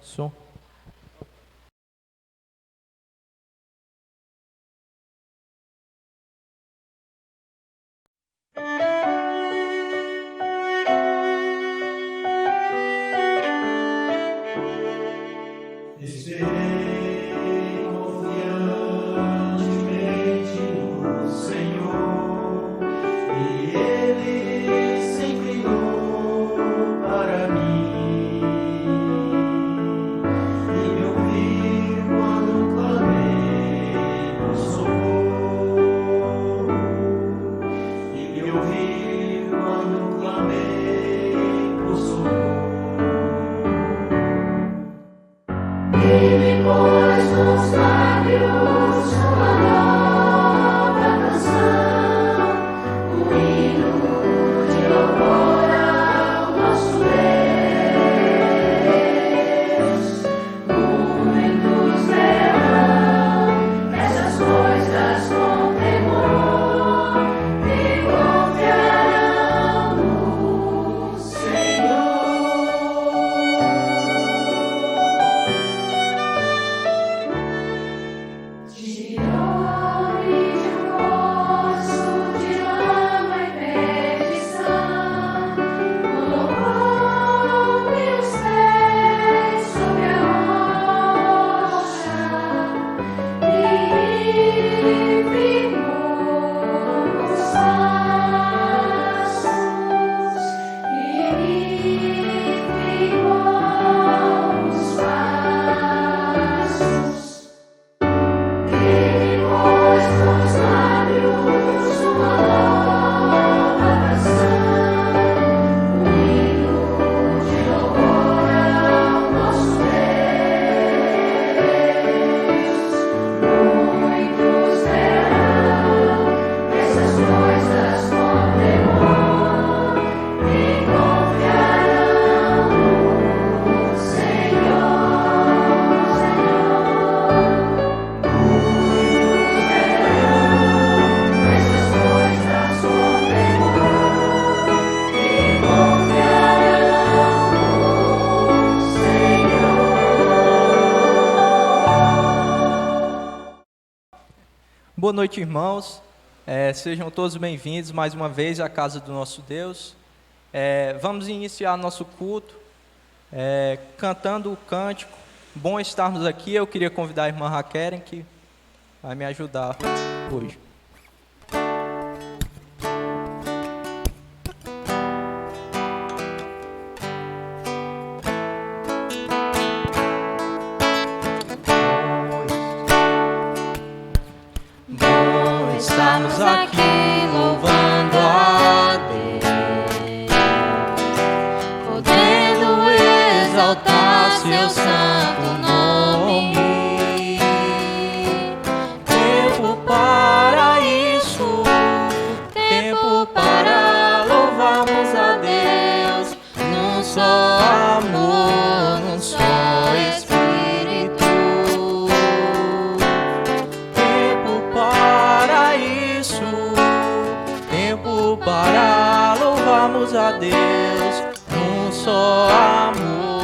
Som. Boa noite, irmãos. Sejam todos bem-vindos mais uma vez à casa do nosso Deus. Vamos iniciar nosso culto cantando o cântico. Bom estarmos aqui. Eu queria convidar a irmã Raquel, que vai me ajudar hoje. Estamos aqui louvando a Deus, podendo exaltar seu santo nome. Tempo para isso, tempo para louvarmos a Deus, num só amor, num só Espírito. Para louvarmos a Deus, num só amor,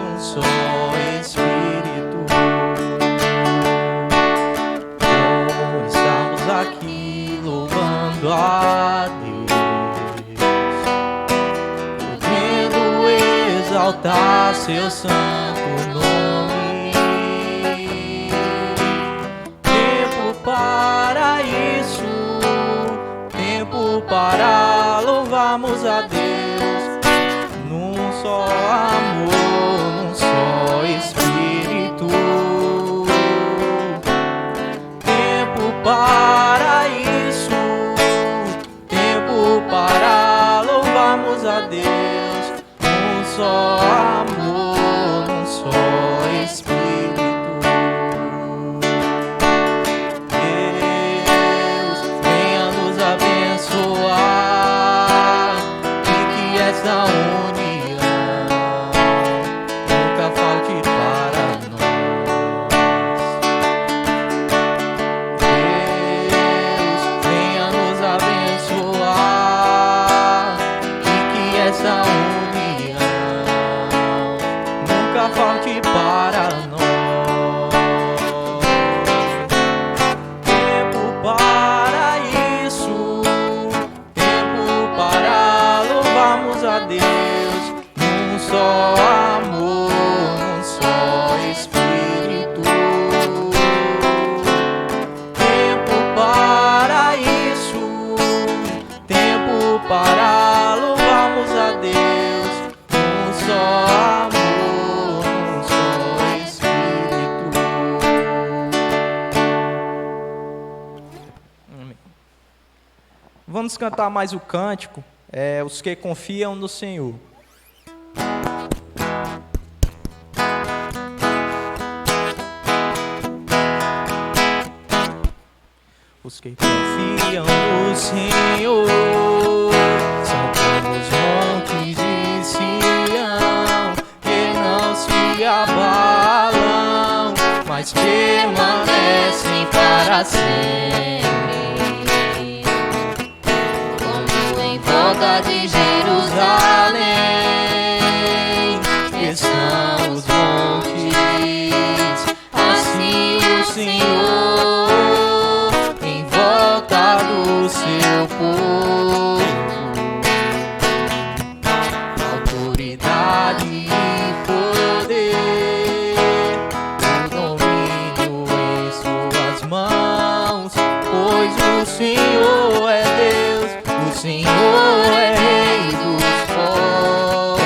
num só Espírito. Estamos aqui louvando a Deus, podendo exaltar seu santo nome. Tempo para isso, para louvarmos a Deus, num só amor, num só Espírito. Tempo para isso, tempo para louvarmos a Deus, num só amor, num só Espírito. Da união, nunca falte para nós. Deus, venha nos abençoar, e que essa união Deus, num só amor, num só Espírito. Tempo para isso, tempo para louvarmos a Deus, num só amor, num só Espírito. Amém. Vamos cantar mais o cântico, os que confiam no Senhor. Os que confiam no Senhor são como os montes de Sião, Que não se abalam, mas permanecem para sempre. Como em volta de Jerusalém estão os montes, assim o Senhor em volta do seu povo. Autoridade e poder, o domínio em suas mãos, pois o Senhor é Deus, o Senhor é Rei dos povos.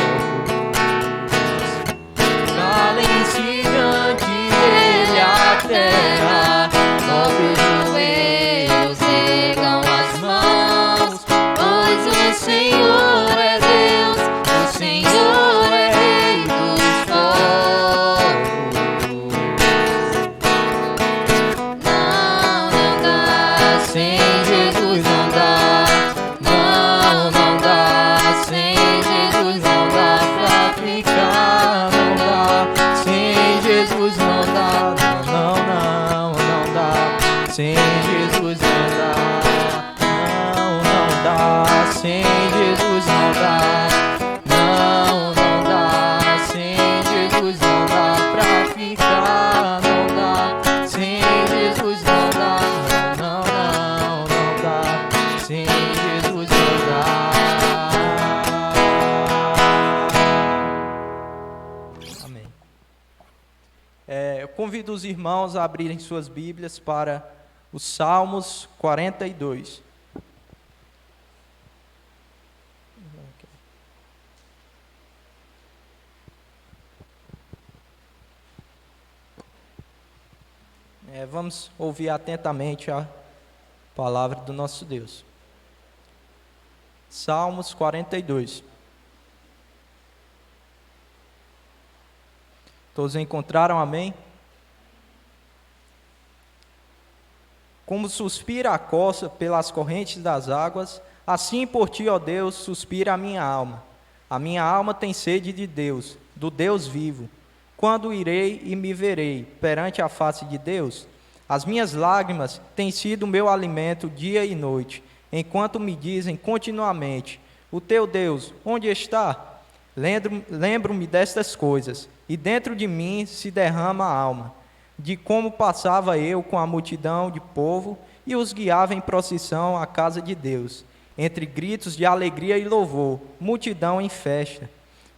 Calem-se diante dele a terra, dobre os joelhos, ergam as mãos, pois o Senhor é Deus, o Senhor é Rei dos povos. Não dá, sem Jesus não dá. Não dá, sem Jesus não dá pra ficar. Não dá, sem Jesus não dá. não dá, sem Jesus não dá, não dá, sem Jesus não dá, não dá, sem Jesus não dá pra ficar, não dá, sem Jesus não dá, não dá, sem Jesus não dá. Amém. Eu convido os irmãos a abrirem suas Bíblias para os Salmos 42. Vamos ouvir atentamente a palavra do nosso Deus. Salmos 42. Todos encontraram, amém? Como suspira a costa pelas correntes das águas, assim por ti, ó Deus, suspira a minha alma. A minha alma tem sede de Deus, do Deus vivo. Quando irei e me verei perante a face de Deus? As minhas lágrimas têm sido o meu alimento dia e noite, enquanto me dizem continuamente: o teu Deus, onde está? Lembro-me destas coisas, e dentro de mim se derrama a alma, de como passava eu com a multidão de povo e os guiava em procissão à casa de Deus, entre gritos de alegria e louvor, multidão em festa.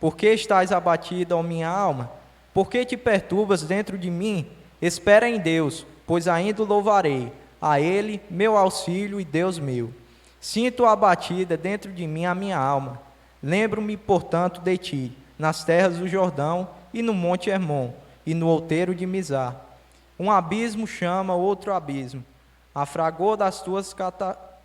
Por que estás abatida, ó minha alma? Por que te perturbas dentro de mim? Espera em Deus, pois ainda o louvarei, a Ele, meu auxílio e Deus meu. Sinto abatida dentro de mim a minha alma. Lembro-me, portanto, de ti, nas terras do Jordão e no monte Hermon, e no outeiro de Mizar. Um abismo chama outro abismo, a fragor das tuas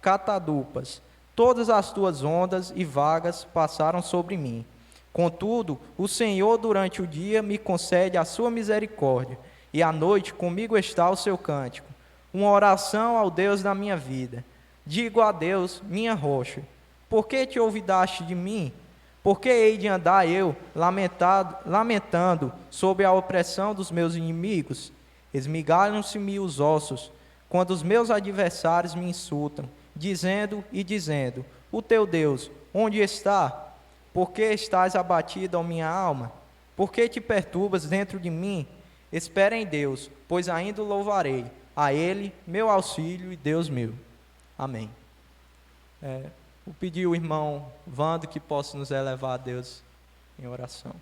catadupas. Todas as tuas ondas e vagas passaram sobre mim. Contudo, o Senhor durante o dia me concede a sua misericórdia, e à noite comigo está o seu cântico, uma oração ao Deus da minha vida. Digo a Deus, minha rocha: por que te olvidaste de mim? Por que hei de andar eu lamentando sob a opressão dos meus inimigos? Esmigalham-se-me os ossos, quando os meus adversários me insultam, dizendo: o teu Deus, onde está? Por que estás abatida, ó minha alma? Por que te perturbas dentro de mim? Espera em Deus, pois ainda o louvarei, a Ele, meu auxílio e Deus meu. Amém. Vou pedir ao irmão Vando que possa nos elevar a Deus em oração.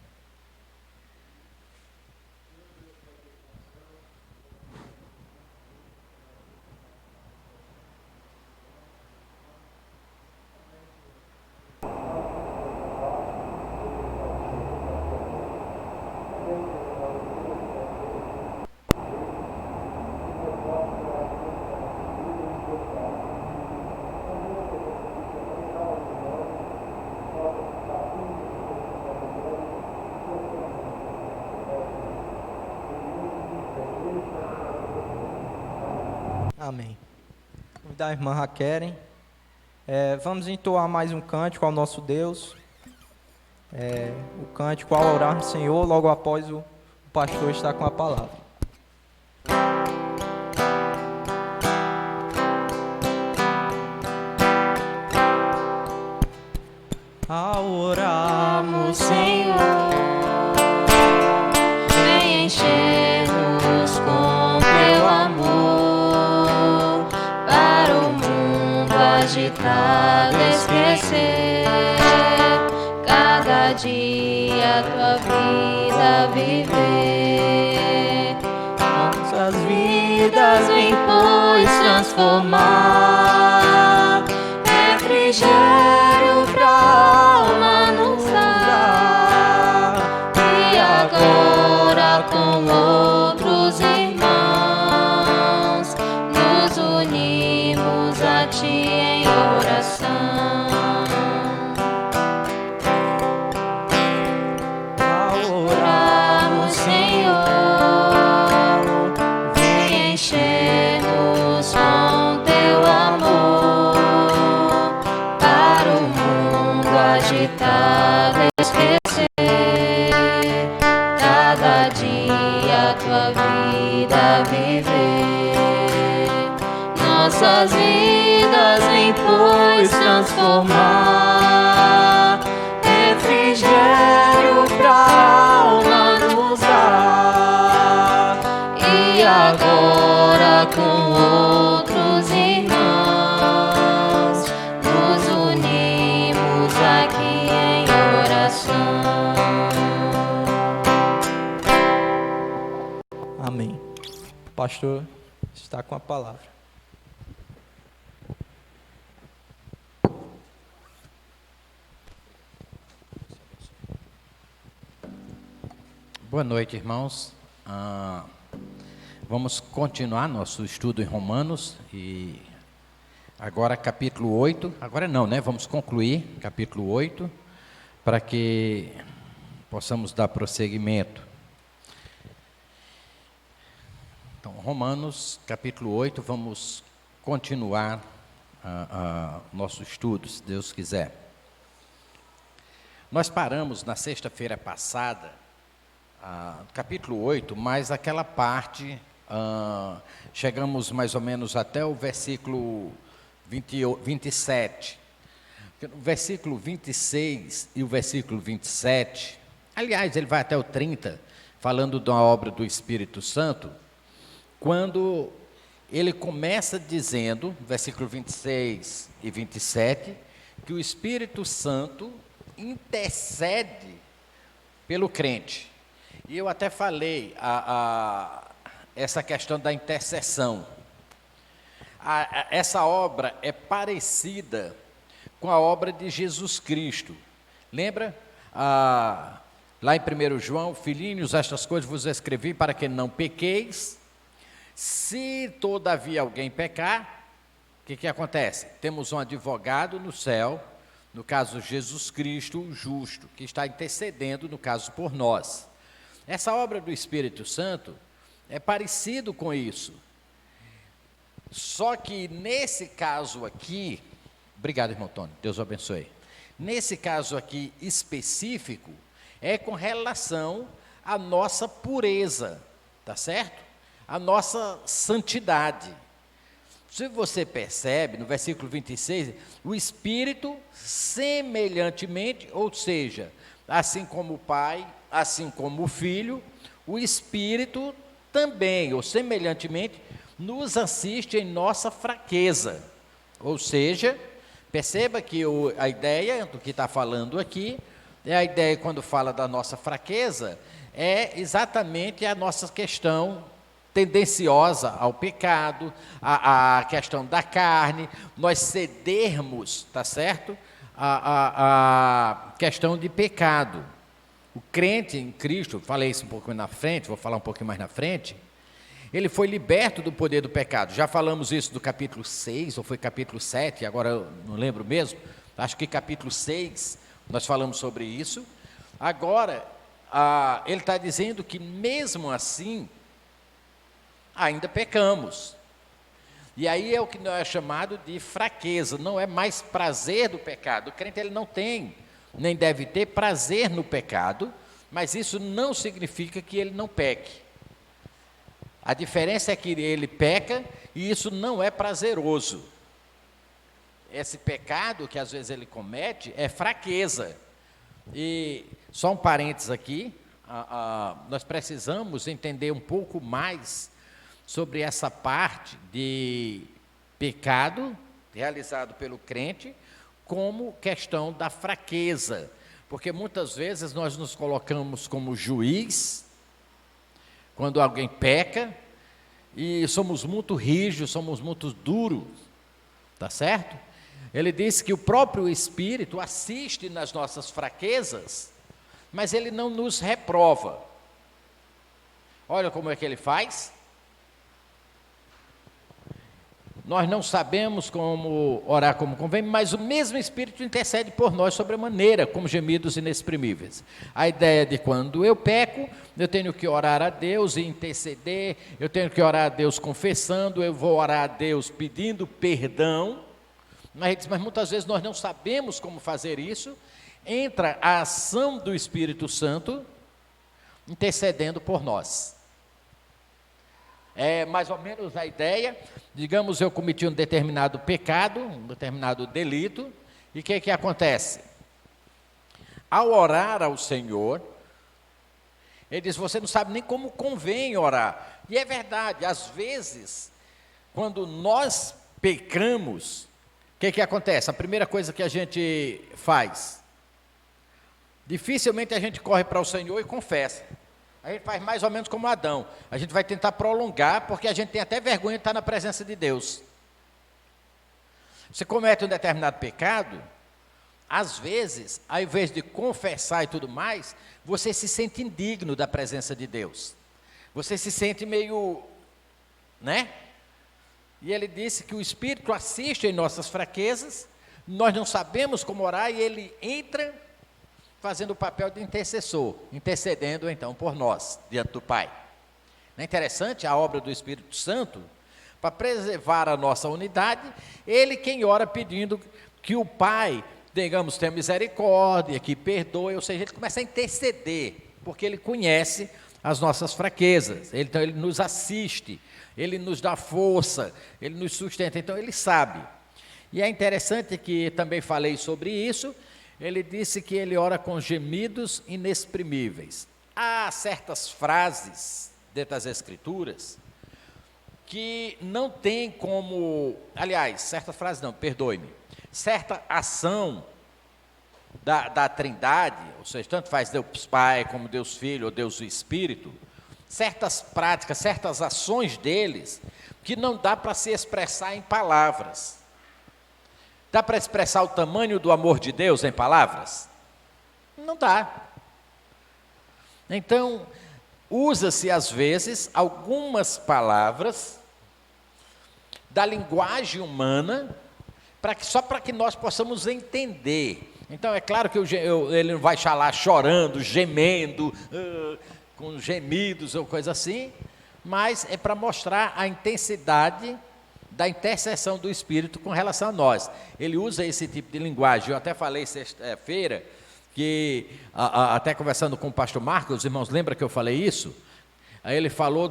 Amém. Vou convidar a irmã Raquel. Vamos entoar mais um cântico ao nosso Deus. O cântico ao orarmos, Senhor, logo após o pastor estar com a palavra. Ao orarmos, Senhor, vem encher-nos com teu amor, para o mundo agitado esquecer, cada dia tua vida viver. Nossas vidas vem, pois, transformar, refrigério pra alma nos dá. E agora com outros irmãos nos unimos a ti em oração. Ao orarmos, Senhor, vem encher-nos com teu amor, para o mundo agitado esquecer, cada dia tua vida viver. Nossas vidas vem, pois, transformar, refrigério pra alma nos dá. E agora com outros irmãos nos unimos aqui em oração. Amém. O pastor está com a palavra. Boa noite, irmãos. Vamos continuar nosso estudo em Romanos e agora capítulo 8. Agora não, né? Vamos concluir capítulo 8 para que possamos dar prosseguimento. Então, Romanos capítulo 8, vamos continuar nosso estudo, se Deus quiser. Nós paramos na sexta-feira passada, capítulo 8, mas aquela parte, chegamos mais ou menos até o versículo 27. O versículo 26 e o versículo 27, aliás, ele vai até o 30, falando da obra do Espírito Santo, quando ele começa dizendo, versículo 26 e 27, que o Espírito Santo intercede pelo crente. E eu até falei essa questão da intercessão. Essa obra é parecida com a obra de Jesus Cristo. Lembra? Lá em 1 João, filhinhos, estas coisas vos escrevi para que não pequeis. Se todavia alguém pecar, o que acontece? Temos um advogado no céu, no caso Jesus Cristo, o justo, que está intercedendo, no caso, por nós. Essa obra do Espírito Santo é parecido com isso. Só que nesse caso aqui, obrigado, irmão Tony, Deus o abençoe. Nesse caso aqui específico, é com relação à nossa pureza, tá certo? A nossa santidade. Se você percebe, no versículo 26, o Espírito semelhantemente, ou seja, assim como o Pai, assim como o Filho, o Espírito também, ou semelhantemente, nos assiste em nossa fraqueza. Ou seja, Perceba que a ideia do que está falando aqui, é a ideia quando fala da nossa fraqueza, é exatamente a nossa questão tendenciosa ao pecado, a questão da carne, nós cedermos, tá certo? A questão de pecado. O crente em Cristo, falei isso um pouco na frente, vou falar um pouquinho mais na frente, ele foi liberto do poder do pecado. Já falamos isso do capítulo 6, ou foi capítulo 7, agora eu não lembro mesmo, acho que capítulo 6, nós falamos sobre isso. Agora, ele está dizendo que mesmo assim, ainda pecamos. E aí é o que não é chamado de fraqueza, não é mais prazer do pecado. O crente ele não tem, nem deve ter prazer no pecado, mas isso não significa que ele não peque. A diferença é que ele peca e isso não é prazeroso. Esse pecado que às vezes ele comete é fraqueza. E só um parênteses aqui, nós precisamos entender um pouco mais sobre essa parte de pecado realizado pelo crente como questão da fraqueza, porque muitas vezes nós nos colocamos como juiz quando alguém peca e somos muito rígidos, somos muito duros, tá certo? Ele diz que o próprio Espírito assiste nas nossas fraquezas, mas ele não nos reprova. Olha como é que ele faz. Nós não sabemos como orar como convém, mas o mesmo Espírito intercede por nós sobremaneira, como gemidos inexprimíveis. A ideia de quando eu peco, eu tenho que orar a Deus e interceder, eu tenho que orar a Deus confessando, eu vou orar a Deus pedindo perdão, mas muitas vezes nós não sabemos como fazer isso. Entra a ação do Espírito Santo intercedendo por nós. É mais ou menos a ideia, digamos, eu cometi um determinado pecado, um determinado delito, e o que acontece? Ao orar ao Senhor, ele diz, você não sabe nem como convém orar. E é verdade, às vezes, quando nós pecamos, o que acontece? A primeira coisa que a gente faz, dificilmente a gente corre para o Senhor e confessa. A gente faz mais ou menos como Adão. A gente vai tentar prolongar, porque a gente tem até vergonha de estar na presença de Deus. Você comete um determinado pecado, às vezes, ao invés de confessar e tudo mais, você se sente indigno da presença de Deus. Você se sente meio, né? E ele disse que o Espírito assiste em nossas fraquezas, nós não sabemos como orar, e ele entra fazendo o papel de intercessor, intercedendo então por nós, diante do Pai. Não é interessante a obra do Espírito Santo? Para preservar a nossa unidade, ele quem ora pedindo que o Pai, digamos, tenha misericórdia, que perdoe, ou seja, ele começa a interceder, porque ele conhece as nossas fraquezas, então ele nos assiste, ele nos dá força, ele nos sustenta, então ele sabe. E é interessante que também falei sobre isso. Ele disse que ele ora com gemidos inexprimíveis. Há certas frases dentro das Escrituras que não tem como, aliás, certas frases não, perdoe-me, certa ação da Trindade, ou seja, tanto faz Deus Pai como Deus Filho ou Deus o Espírito, certas práticas, certas ações deles que não dá para se expressar em palavras. Dá para expressar o tamanho do amor de Deus em palavras? Não dá. Então, usa-se às vezes algumas palavras da linguagem humana só para que nós possamos entender. Então, é claro que ele não vai estar lá chorando, gemendo, com gemidos ou coisa assim, mas é para mostrar a intensidade da intercessão do Espírito com relação a nós. Ele usa esse tipo de linguagem. Eu até falei sexta-feira, que até conversando com o pastor Marcos, os irmãos lembram que eu falei isso? Aí ele falou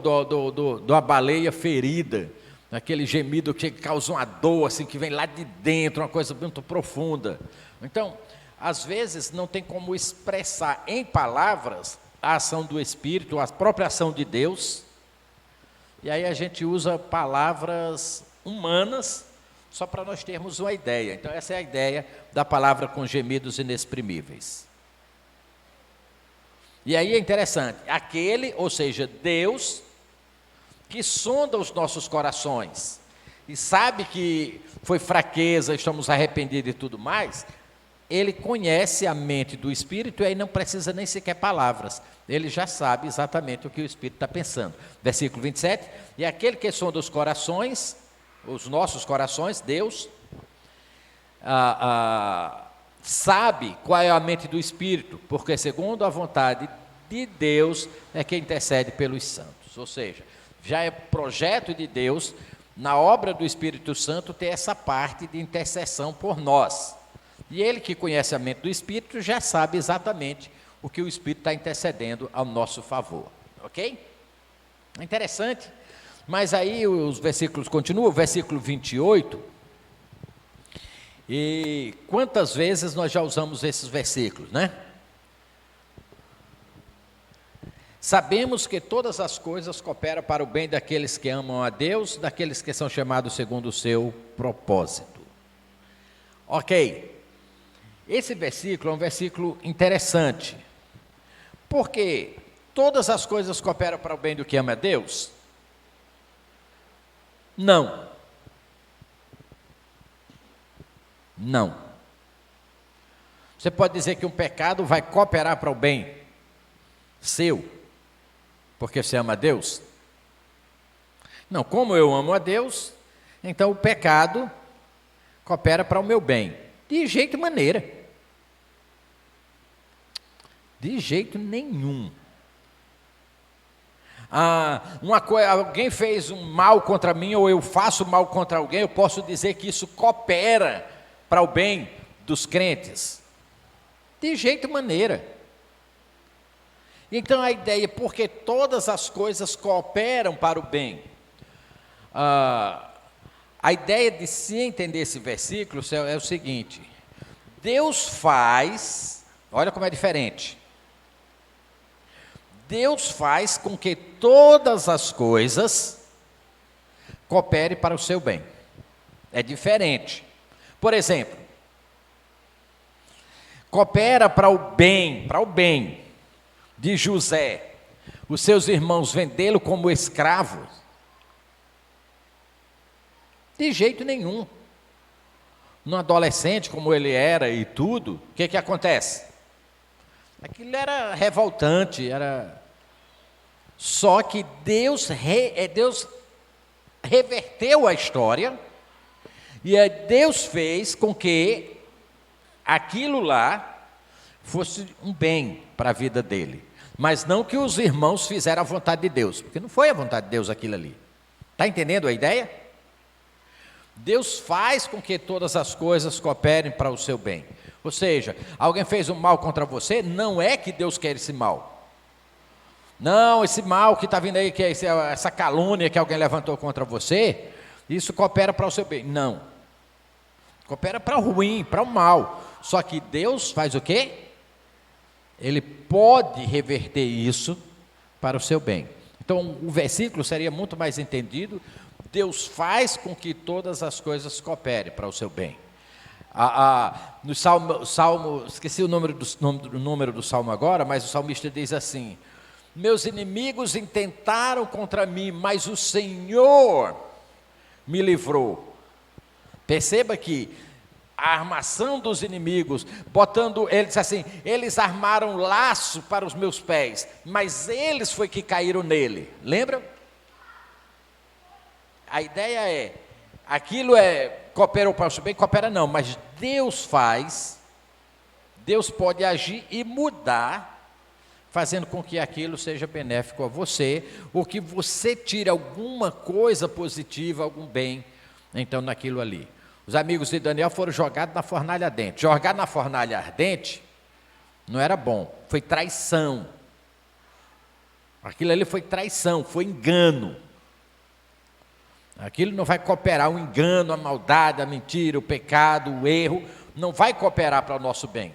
da baleia ferida, aquele gemido que causa uma dor, assim, que vem lá de dentro, uma coisa muito profunda. Então, às vezes não tem como expressar em palavras a ação do Espírito, a própria ação de Deus, e aí a gente usa palavras humanas Só para nós termos uma ideia. Então, essa é a ideia da palavra com gemidos inexprimíveis. E aí é interessante, aquele, ou seja, Deus, que sonda os nossos corações, e sabe que foi fraqueza, estamos arrependidos e tudo mais, Ele conhece a mente do Espírito e aí não precisa nem sequer palavras. Ele já sabe exatamente o que o Espírito está pensando. Versículo 27, e aquele que sonda os corações, os nossos corações, Deus, sabe qual é a mente do Espírito, porque segundo a vontade de Deus é que intercede pelos santos. Ou seja, já é projeto de Deus, na obra do Espírito Santo, ter essa parte de intercessão por nós. E ele que conhece a mente do Espírito já sabe exatamente o que o Espírito está intercedendo ao nosso favor. Ok? Interessante. Mas aí os versículos continuam, versículo 28. E quantas vezes nós já usamos esses versículos, né? Sabemos que todas as coisas cooperam para o bem daqueles que amam a Deus, daqueles que são chamados segundo o seu propósito. Ok. Esse versículo é um versículo interessante. Porque todas as coisas cooperam para o bem do que ama a Deus? Não. Não. Você pode dizer que um pecado vai cooperar para o bem seu, porque você ama a Deus? Não, como eu amo a Deus, então o pecado coopera para o meu bem. De jeito e maneira. De jeito nenhum. Alguém fez um mal contra mim, ou eu faço mal contra alguém, eu posso dizer que isso coopera para o bem dos crentes? De jeito e maneira. Então a ideia é porque todas as coisas cooperam para o bem. A ideia de se entender esse versículo é o seguinte: Deus faz, olha como é diferente. Deus faz com que todas as coisas cooperem para o seu bem. É diferente. Por exemplo, coopera para o bem de José, os seus irmãos vendê-lo como escravo? De jeito nenhum. No adolescente como ele era e tudo, o que acontece? Aquilo era revoltante, só que Deus reverteu a história, e Deus fez com que aquilo lá fosse um bem para a vida dele. Mas não que os irmãos fizeram a vontade de Deus, porque não foi a vontade de Deus aquilo ali. Está entendendo a ideia? Deus faz com que todas as coisas cooperem para o seu bem. Ou seja, alguém fez um mal contra você, não é que Deus quer esse mal. Não, esse mal que está vindo aí, que é essa calúnia que alguém levantou contra você, isso coopera para o seu bem. Não. Coopera para o ruim, para o mal. Só que Deus faz o quê? Ele pode reverter isso para o seu bem. Então, o versículo seria muito mais entendido: Deus faz com que todas as coisas cooperem para o seu bem. No salmo, esqueci o número do salmo agora, mas o salmista diz assim: meus inimigos intentaram contra mim, mas o Senhor me livrou. Perceba que a armação dos inimigos, ele diz assim: eles armaram laço para os meus pés, mas eles foi que caíram nele. Lembra? A ideia é, aquilo cooperou para o seu bem, coopera não, mas Deus faz, Deus pode agir e mudar, fazendo com que aquilo seja benéfico a você, ou que você tire alguma coisa positiva, algum bem, então naquilo ali. Os amigos de Daniel foram jogados na fornalha ardente. Jogar na fornalha ardente não era bom, foi traição. Aquilo ali foi traição, foi engano. Aquilo não vai cooperar, o engano, a maldade, a mentira, o pecado, o erro, não vai cooperar para o nosso bem.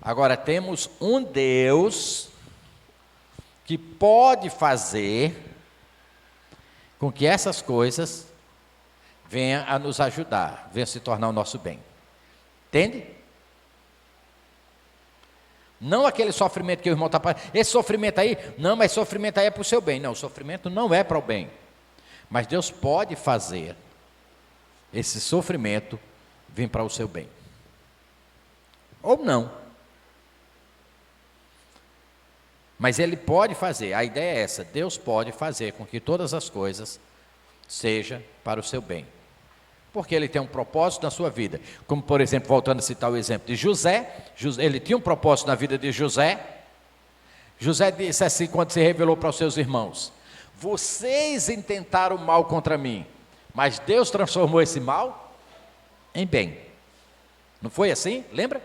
Agora, temos um Deus que pode fazer com que essas coisas venha a nos ajudar, venha se tornar o nosso bem. Entende? Não aquele sofrimento que o irmão está passando. Esse sofrimento aí, não, mas sofrimento aí é para o seu bem. Não, o sofrimento não é para o bem. Mas Deus pode fazer esse sofrimento vir para o seu bem. Ou não. Mas Ele pode fazer, a ideia é essa, Deus pode fazer com que todas as coisas sejam para o seu bem. Porque Ele tem um propósito na sua vida. Como, por exemplo, voltando a citar o exemplo de José, ele tinha um propósito na vida de José. José disse assim, quando se revelou para os seus irmãos: vocês intentaram mal contra mim, mas Deus transformou esse mal em bem. Não foi assim? Lembra?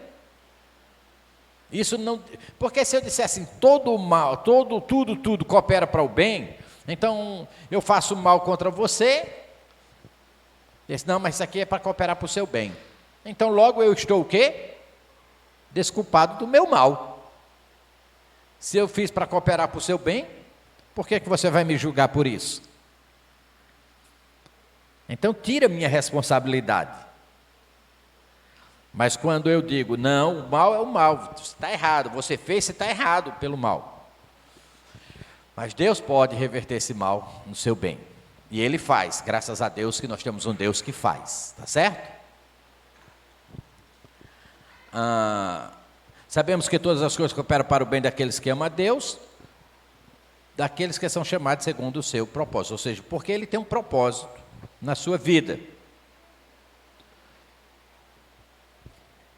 Isso não, porque se eu dissesse assim, todo o mal, tudo coopera para o bem, então eu faço mal contra você, disse, não, mas isso aqui é para cooperar para o seu bem. Então logo eu estou o quê? Desculpado do meu mal. Se eu fiz para cooperar para o seu bem, por que você vai me julgar por isso? Então tira minha responsabilidade. Mas quando eu digo, não, o mal é o mal, está errado, você fez, você está errado pelo mal. Mas Deus pode reverter esse mal no seu bem. E Ele faz, graças a Deus que nós temos um Deus que faz, tá certo? Sabemos que todas as coisas cooperam para o bem daqueles que amam a Deus, daqueles que são chamados segundo o seu propósito, ou seja, porque Ele tem um propósito na sua vida.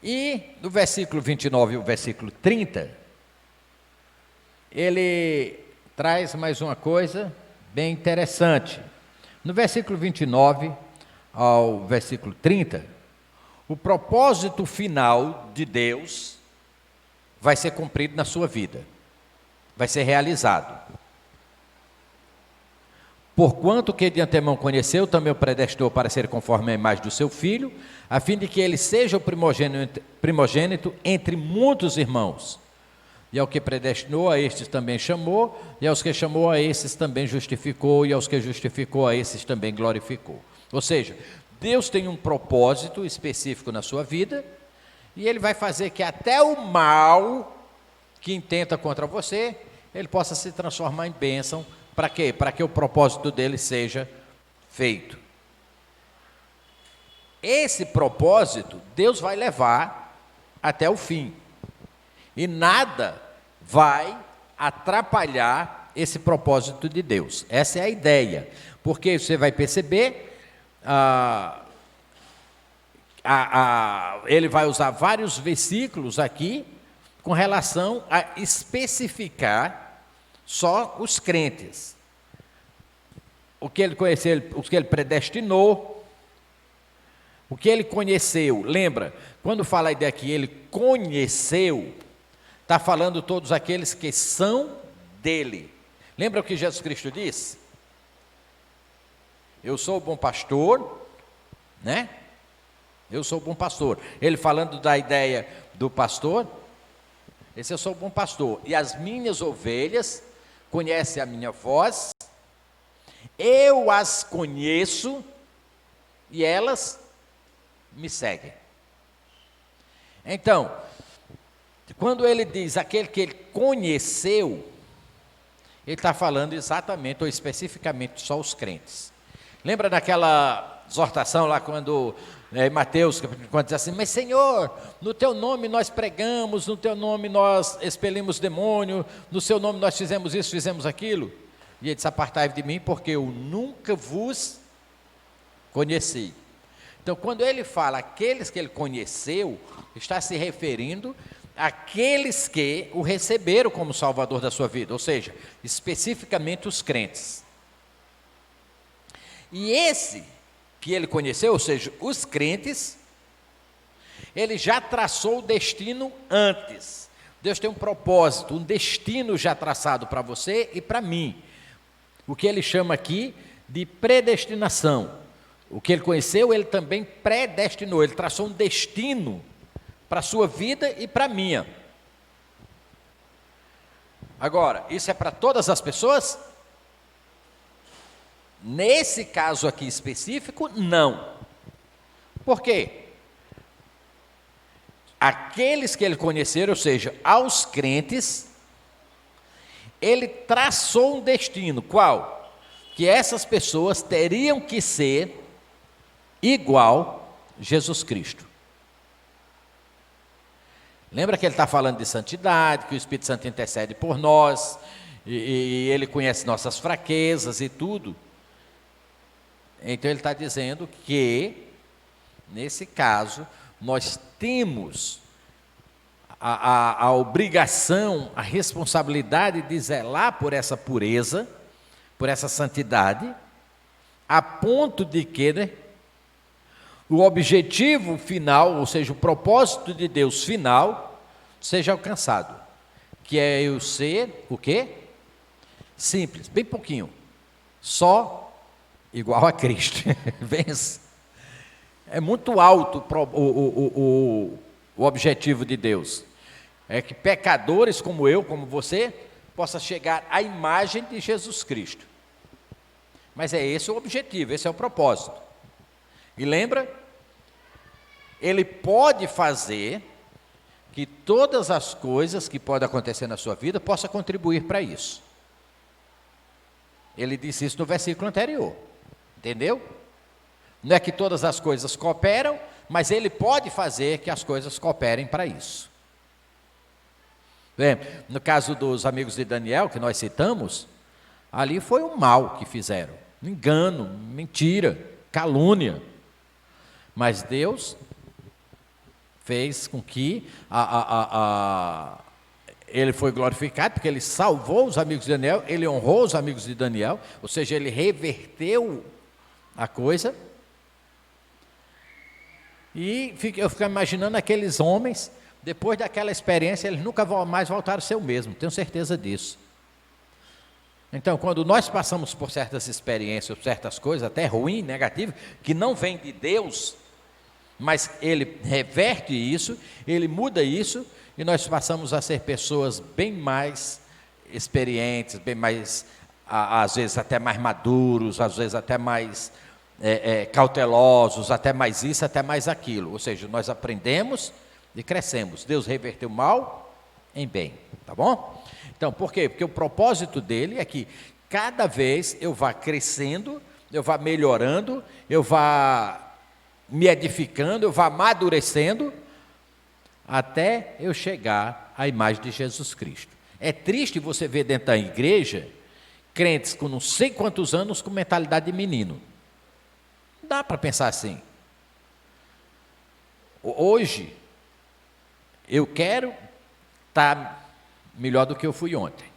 E no versículo 29 e o versículo 30, ele traz mais uma coisa bem interessante. No versículo 29 ao versículo 30, o propósito final de Deus vai ser cumprido na sua vida, vai ser realizado. Porquanto que de antemão conheceu, também o predestinou para ser conforme a imagem do seu Filho, a fim de que ele seja o primogênito entre muitos irmãos. E ao que predestinou, a estes também chamou, e aos que chamou, a esses também justificou, e aos que justificou, a esses também glorificou. Ou seja, Deus tem um propósito específico na sua vida, e Ele vai fazer que até o mal que intenta contra você, ele possa se transformar em bênção. Para quê? Para que o propósito dele seja feito. Esse propósito, Deus vai levar até o fim. E nada vai atrapalhar esse propósito de Deus. Essa é a ideia. Porque você vai perceber, ele vai usar vários versículos aqui com relação a especificar só os crentes. O que ele conheceu, o que ele predestinou, o que ele conheceu. Lembra, quando fala a ideia que ele conheceu, está falando todos aqueles que são dele. Lembra o que Jesus Cristo disse? Eu sou o bom pastor, né? Eu sou o bom pastor. Ele falando da ideia do pastor, esse eu sou o bom pastor. E as minhas ovelhas conhecem a minha voz, eu as conheço e elas me seguem. Então, quando ele diz aquele que ele conheceu, ele está falando exatamente ou especificamente só os crentes. Lembra daquela exortação lá quando Mateus, quando diz assim, mas Senhor, no teu nome nós pregamos, no teu nome nós expelimos demônio, no seu nome nós fizemos isso, fizemos aquilo. E ele disse, apartai-vos de mim, porque eu nunca vos conheci. Então, quando ele fala aqueles que ele conheceu, está se referindo àqueles que o receberam como Salvador da sua vida, ou seja, especificamente os crentes. E esse que ele conheceu, ou seja, os crentes, ele já traçou o destino antes. Deus tem um propósito, um destino já traçado para você e para mim. O que ele chama aqui de predestinação. O que ele conheceu, ele também predestinou, ele traçou um destino para a sua vida e para a minha. Agora, isso é para todas as pessoas? Nesse caso aqui específico, não. Por quê? Aqueles que ele conheceu, ou seja, aos crentes, ele traçou um destino. Qual? Que essas pessoas teriam que ser igual Jesus Cristo. Lembra que ele está falando de santidade, que o Espírito Santo intercede por nós, e ele conhece nossas fraquezas e tudo. Então ele está dizendo que, nesse caso, nós temos a obrigação, a responsabilidade de zelar por essa pureza, por essa santidade, a ponto de que, né, o objetivo final, ou seja, o propósito de Deus final, seja alcançado, que é eu ser o quê? Simples, bem pouquinho, só igual a Cristo. Vence. É muito alto o objetivo de Deus. É que pecadores como eu, como você, possa chegar à imagem de Jesus Cristo. Mas é esse o objetivo, esse é o propósito. E lembra? Ele pode fazer que todas as coisas que podem acontecer na sua vida possam contribuir para isso. Ele disse isso no versículo anterior. Entendeu? Não é que todas as coisas cooperam, mas ele pode fazer que as coisas cooperem para isso. Bem, no caso dos amigos de Daniel, que nós citamos, ali foi um mal que fizeram. Engano, mentira, calúnia. Mas Deus fez com que ele foi glorificado, porque ele salvou os amigos de Daniel, ele honrou os amigos de Daniel, ou seja, ele reverteu a coisa. E eu fico imaginando aqueles homens, depois daquela experiência, eles nunca mais voltaram a ser o mesmo, tenho certeza disso. Então, quando nós passamos por certas experiências, por certas coisas, até ruins, negativas, que não vêm de Deus, mas ele reverte isso, ele muda isso, e nós passamos a ser pessoas bem mais experientes, bem mais, às vezes até mais maduros, às vezes até mais cautelosos, até mais isso, até mais aquilo. Ou seja, nós aprendemos e crescemos. Deus reverteu mal em bem, tá bom? Então, por quê? Porque o propósito dele é que cada vez eu vá crescendo, eu vá melhorando, eu vá me edificando, eu vá amadurecendo, até eu chegar à imagem de Jesus Cristo. É triste você ver dentro da igreja crentes com não sei quantos anos com mentalidade de menino. Não dá para pensar assim. Hoje, eu quero estar melhor do que eu fui ontem.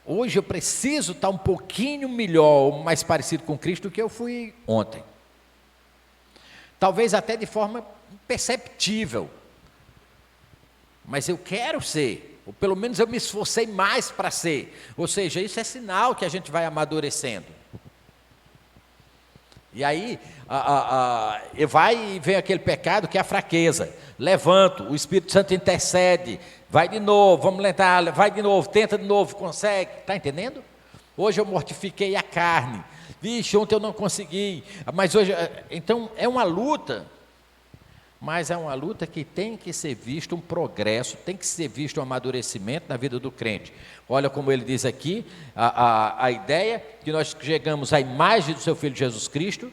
Hoje eu preciso estar um pouquinho melhor, mais parecido com Cristo do que eu fui ontem. Talvez até de forma imperceptível. Mas eu quero ser, ou pelo menos eu me esforcei mais para ser. Ou seja, isso é sinal que a gente vai amadurecendo. E aí, vai e vem aquele pecado que é a fraqueza. Levanto, o Espírito Santo intercede, vai de novo, vamos tentar, vai de novo, tenta de novo, consegue. Está entendendo? Hoje eu mortifiquei a carne. Vixe, ontem eu não consegui, mas hoje... Então, é uma luta, mas é uma luta que tem que ser visto um progresso, tem que ser visto um amadurecimento na vida do crente. Olha como ele diz aqui, a ideia que nós chegamos à imagem do seu Filho Jesus Cristo,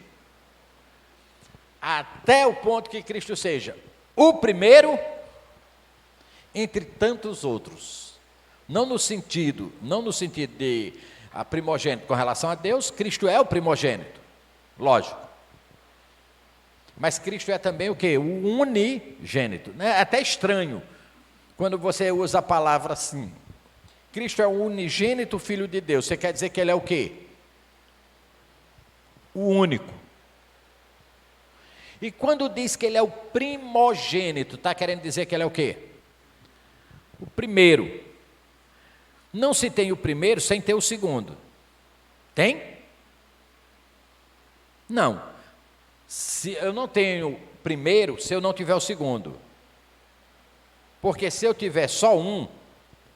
até o ponto que Cristo seja o primeiro entre tantos outros. Não no sentido de primogênito com relação a Deus, Cristo é o primogênito, lógico. Mas Cristo é também o quê? O unigênito. É até estranho quando você usa a palavra assim. Cristo é o unigênito Filho de Deus. Você quer dizer que ele é o quê? O único. E quando diz que ele é o primogênito, está querendo dizer que ele é o quê? O primeiro. Não se tem o primeiro sem ter o segundo. Tem? Não. Se eu não tenho o primeiro, se eu não tiver o segundo. Porque se eu tiver só um,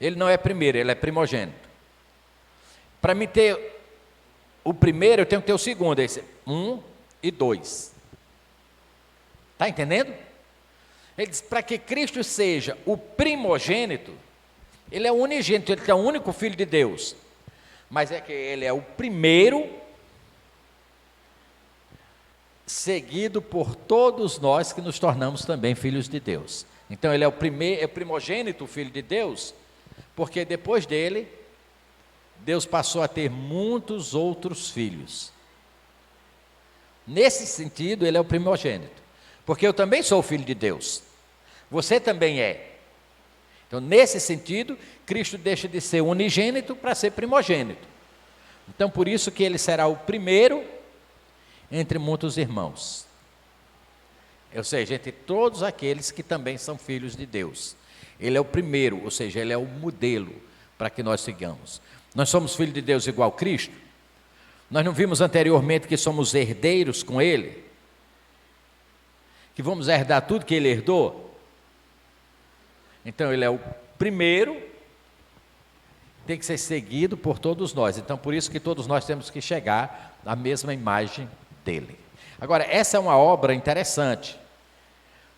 ele não é primeiro, ele é primogênito. Para mim ter o primeiro, eu tenho que ter o segundo. Esse 1 e 2. Está entendendo? Ele diz, para que Cristo seja o primogênito, ele é o unigênito, ele é o único Filho de Deus. Mas é que ele é o primeiro, seguido por todos nós que nos tornamos também filhos de Deus. Então ele é o primogênito Filho de Deus, porque depois dele, Deus passou a ter muitos outros filhos. Nesse sentido, ele é o primogênito. Porque eu também sou filho de Deus. Você também é. Então, nesse sentido, Cristo deixa de ser unigênito para ser primogênito. Então, por isso que ele será o primeiro entre muitos irmãos. Ou seja, entre todos aqueles que também são filhos de Deus. Ele é o primeiro, ou seja, ele é o modelo para que nós sigamos. Nós somos filhos de Deus igual a Cristo? Nós não vimos anteriormente que somos herdeiros com ele? Que vamos herdar tudo que ele herdou? Então ele é o primeiro, tem que ser seguido por todos nós. Então por isso que todos nós temos que chegar à mesma imagem dele. Agora, essa é uma obra interessante,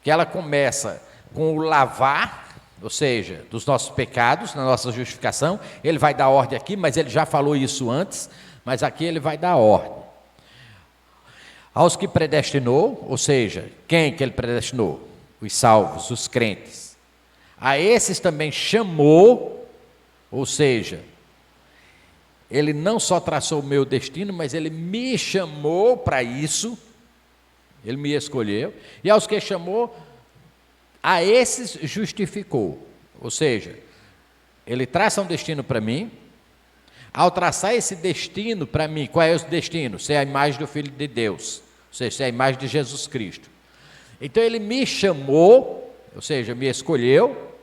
que ela começa com o lavar, ou seja, dos nossos pecados, na nossa justificação. Ele vai dar ordem aqui, mas ele já falou isso antes, mas aqui ele vai dar ordem. Aos que predestinou, ou seja, quem que ele predestinou? Os salvos, os crentes. A esses também chamou, ou seja, ele não só traçou o meu destino, mas ele me chamou para isso, ele me escolheu, e aos que chamou, a esses justificou. Ou seja, ele traça um destino para mim. Ao traçar esse destino para mim, qual é o destino? Ser a imagem do Filho de Deus, ou seja, ser a imagem de Jesus Cristo. Então ele me chamou, ou seja, me escolheu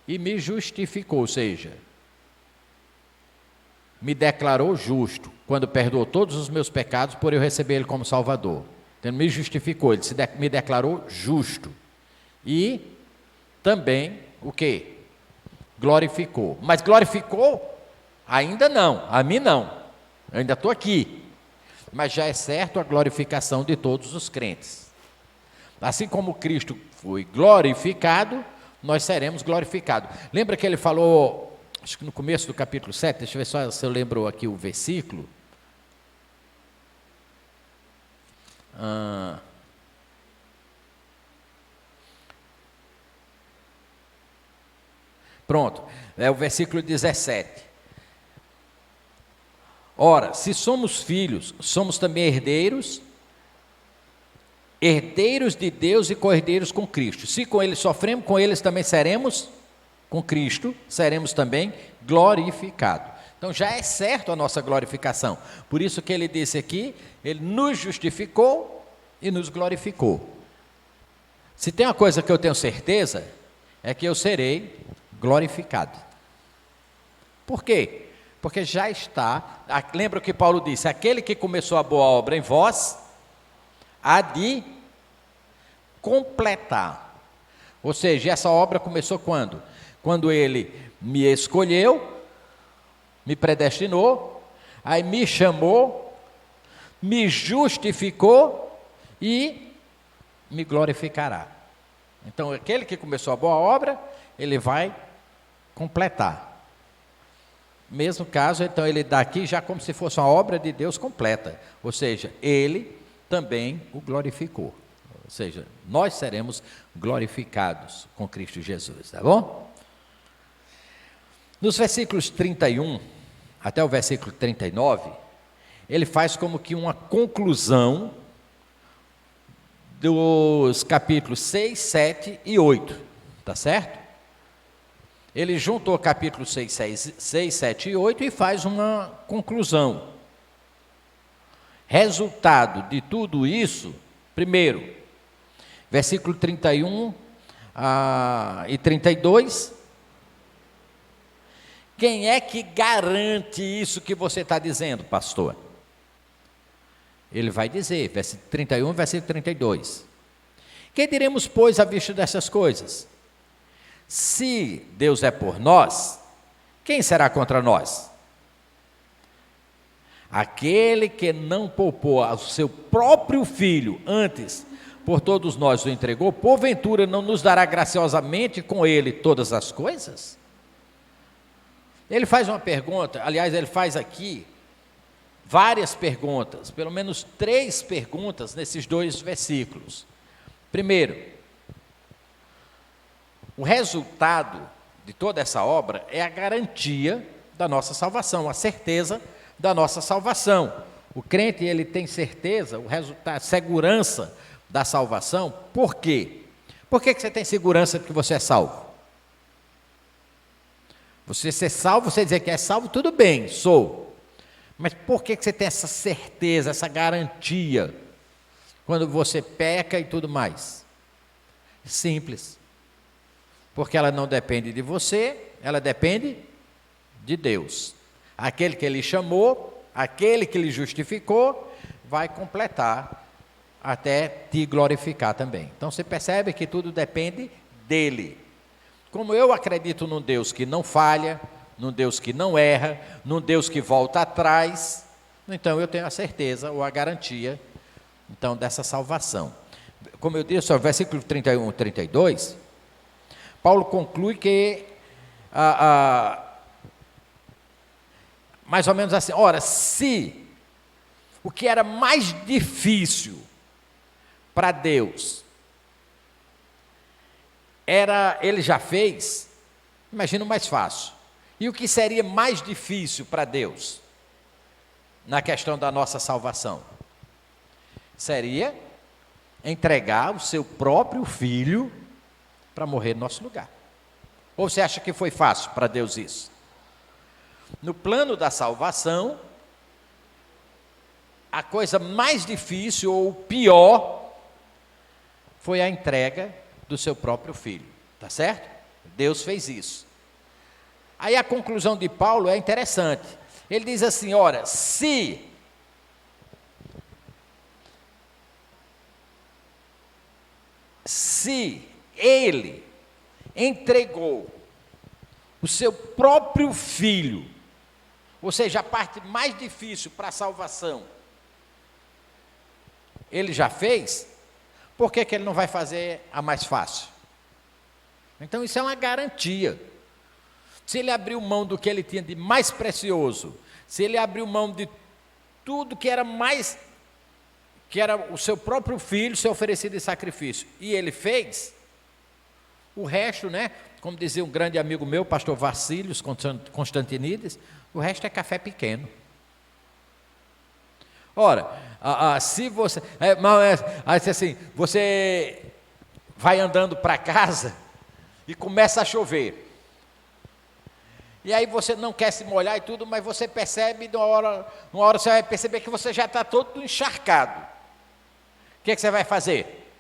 e me justificou, ou seja, me declarou justo, quando perdoou todos os meus pecados por eu receber ele como Salvador. Então ele me justificou, ele me declarou justo. E também, o quê? Glorificou. Mas glorificou? Ainda não, a mim não, eu ainda estou aqui, mas já é certo a glorificação de todos os crentes. Assim como Cristo foi glorificado, nós seremos glorificados. Lembra que ele falou, acho que no começo do capítulo 7, deixa eu ver só se eu lembro aqui o versículo. Pronto, é o versículo 17. Ora, se somos filhos, somos também herdeiros, herdeiros de Deus e co-herdeiros com Cristo. Se com ele sofremos, com eles também seremos, com Cristo, seremos também glorificados. Então já é certo a nossa glorificação. Por isso que ele disse aqui, ele nos justificou e nos glorificou. Se tem uma coisa que eu tenho certeza, é que eu serei glorificado. Por quê? Porque já está, lembra o que Paulo disse, aquele que começou a boa obra em vós, há de completar. Ou seja, essa obra começou quando? Quando ele me escolheu, me predestinou, aí me chamou, me justificou e me glorificará. Então, aquele que começou a boa obra, ele vai completar. Mesmo caso, então, ele dá aqui já como se fosse uma obra de Deus completa. Ou seja, ele também o glorificou. Ou seja, nós seremos glorificados com Cristo Jesus, tá bom? Nos versículos 31 até o versículo 39, ele faz como que uma conclusão dos capítulos 6, 7 e 8, tá certo? Ele juntou capítulos 6, 7 e 8 e faz uma conclusão. Resultado de tudo isso, primeiro, versículo 31 e 32. Quem é que garante isso que você está dizendo, pastor? Ele vai dizer, versículo 31, versículo 32. Que diremos, pois, à vista dessas coisas? Se Deus é por nós, quem será contra nós? Aquele que não poupou ao seu próprio filho, antes por todos nós o entregou, porventura não nos dará graciosamente com ele todas as coisas? Ele faz uma pergunta, aliás, ele faz aqui várias perguntas, pelo menos 3 perguntas nesses 2 versículos. Primeiro, o resultado de toda essa obra é a garantia da nossa salvação, a certeza da nossa salvação. O crente, ele tem certeza, o resultado, segurança da salvação. Por quê? Por que você tem segurança de que você é salvo? Você ser salvo, você dizer que é salvo, tudo bem, sou. Mas por que você tem essa certeza, essa garantia, quando você peca e tudo mais? Simples. Porque ela não depende de você, ela depende de Deus. Aquele que lhe chamou, aquele que lhe justificou, vai completar até te glorificar também. Então você percebe que tudo depende dele. Como eu acredito num Deus que não falha, num Deus que não erra, num Deus que volta atrás, então eu tenho a certeza ou a garantia então dessa salvação. Como eu disse, o versículo 31 e 32, Paulo conclui que mais ou menos assim, ora, se o que era mais difícil para Deus ele já fez, imagina o mais fácil. E o que seria mais difícil para Deus na questão da nossa salvação? Seria entregar o seu próprio filho para morrer no nosso lugar. Ou você acha que foi fácil para Deus isso? No plano da salvação, a coisa mais difícil ou pior foi a entrega do seu próprio filho, tá certo? Deus fez isso. Aí a conclusão de Paulo é interessante. Ele diz assim, ora, se ele entregou o seu próprio filho, ou seja, a parte mais difícil para a salvação, ele já fez, por que ele não vai fazer a mais fácil? Então isso é uma garantia. Se ele abriu mão do que ele tinha de mais precioso, se ele abriu mão de tudo que era mais, que era o seu próprio filho ser oferecido em sacrifício, e ele fez, o resto, né, como dizia um grande amigo meu, pastor Vassílios Constantinides, o resto é café pequeno. Ora, se você, assim, você vai andando para casa e começa a chover, e aí você não quer se molhar e tudo, mas você percebe, uma hora você vai perceber que você já está todo encharcado. O que você vai fazer?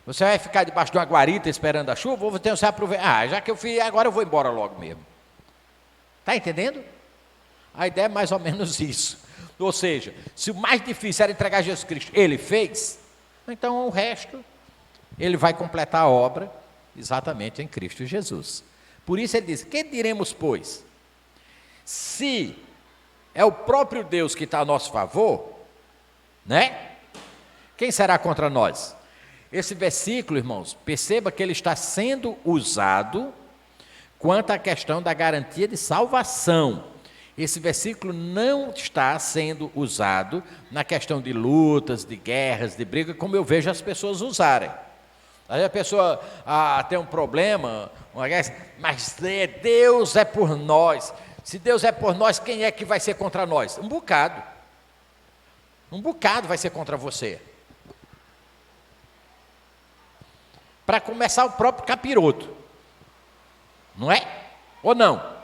Você vai ficar debaixo de uma guarita esperando a chuva, ou você vai aproveitar, já que eu fui, agora eu vou embora logo mesmo. Está entendendo? A ideia é mais ou menos isso. Ou seja, se o mais difícil era entregar Jesus Cristo, ele fez, então o resto, ele vai completar a obra exatamente em Cristo Jesus. Por isso ele diz, que diremos, pois? Se é o próprio Deus que está a nosso favor, né? Quem será contra nós? Esse versículo, irmãos, perceba que ele está sendo usado quanto à questão da garantia de salvação. Esse versículo não está sendo usado na questão de lutas, de guerras, de briga, como eu vejo as pessoas usarem. Aí a pessoa tem um problema, uma guerra, mas Deus é por nós. Se Deus é por nós, quem é que vai ser contra nós? Um bocado. Um bocado vai ser contra você. Para começar, o próprio capiroto. Não é? Ou não?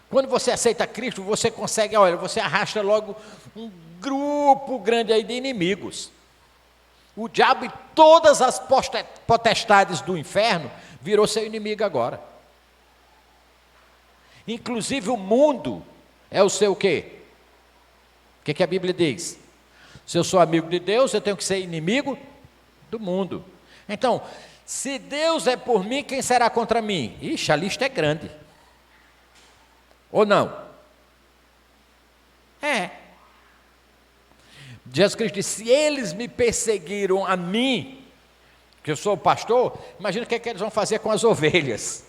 Quando você aceita Cristo, você consegue, olha, você arrasta logo um grupo grande aí de inimigos. O diabo e todas as potestades do inferno virou seu inimigo agora. Inclusive o mundo é o seu quê? O que a Bíblia diz? Se eu sou amigo de Deus, eu tenho que ser inimigo do mundo. Então, se Deus é por mim, quem será contra mim? Ixi, a lista é grande. Ou não? É. Jesus Cristo disse: se eles me perseguiram a mim, que eu sou o pastor, imagina o que é que eles vão fazer com as ovelhas.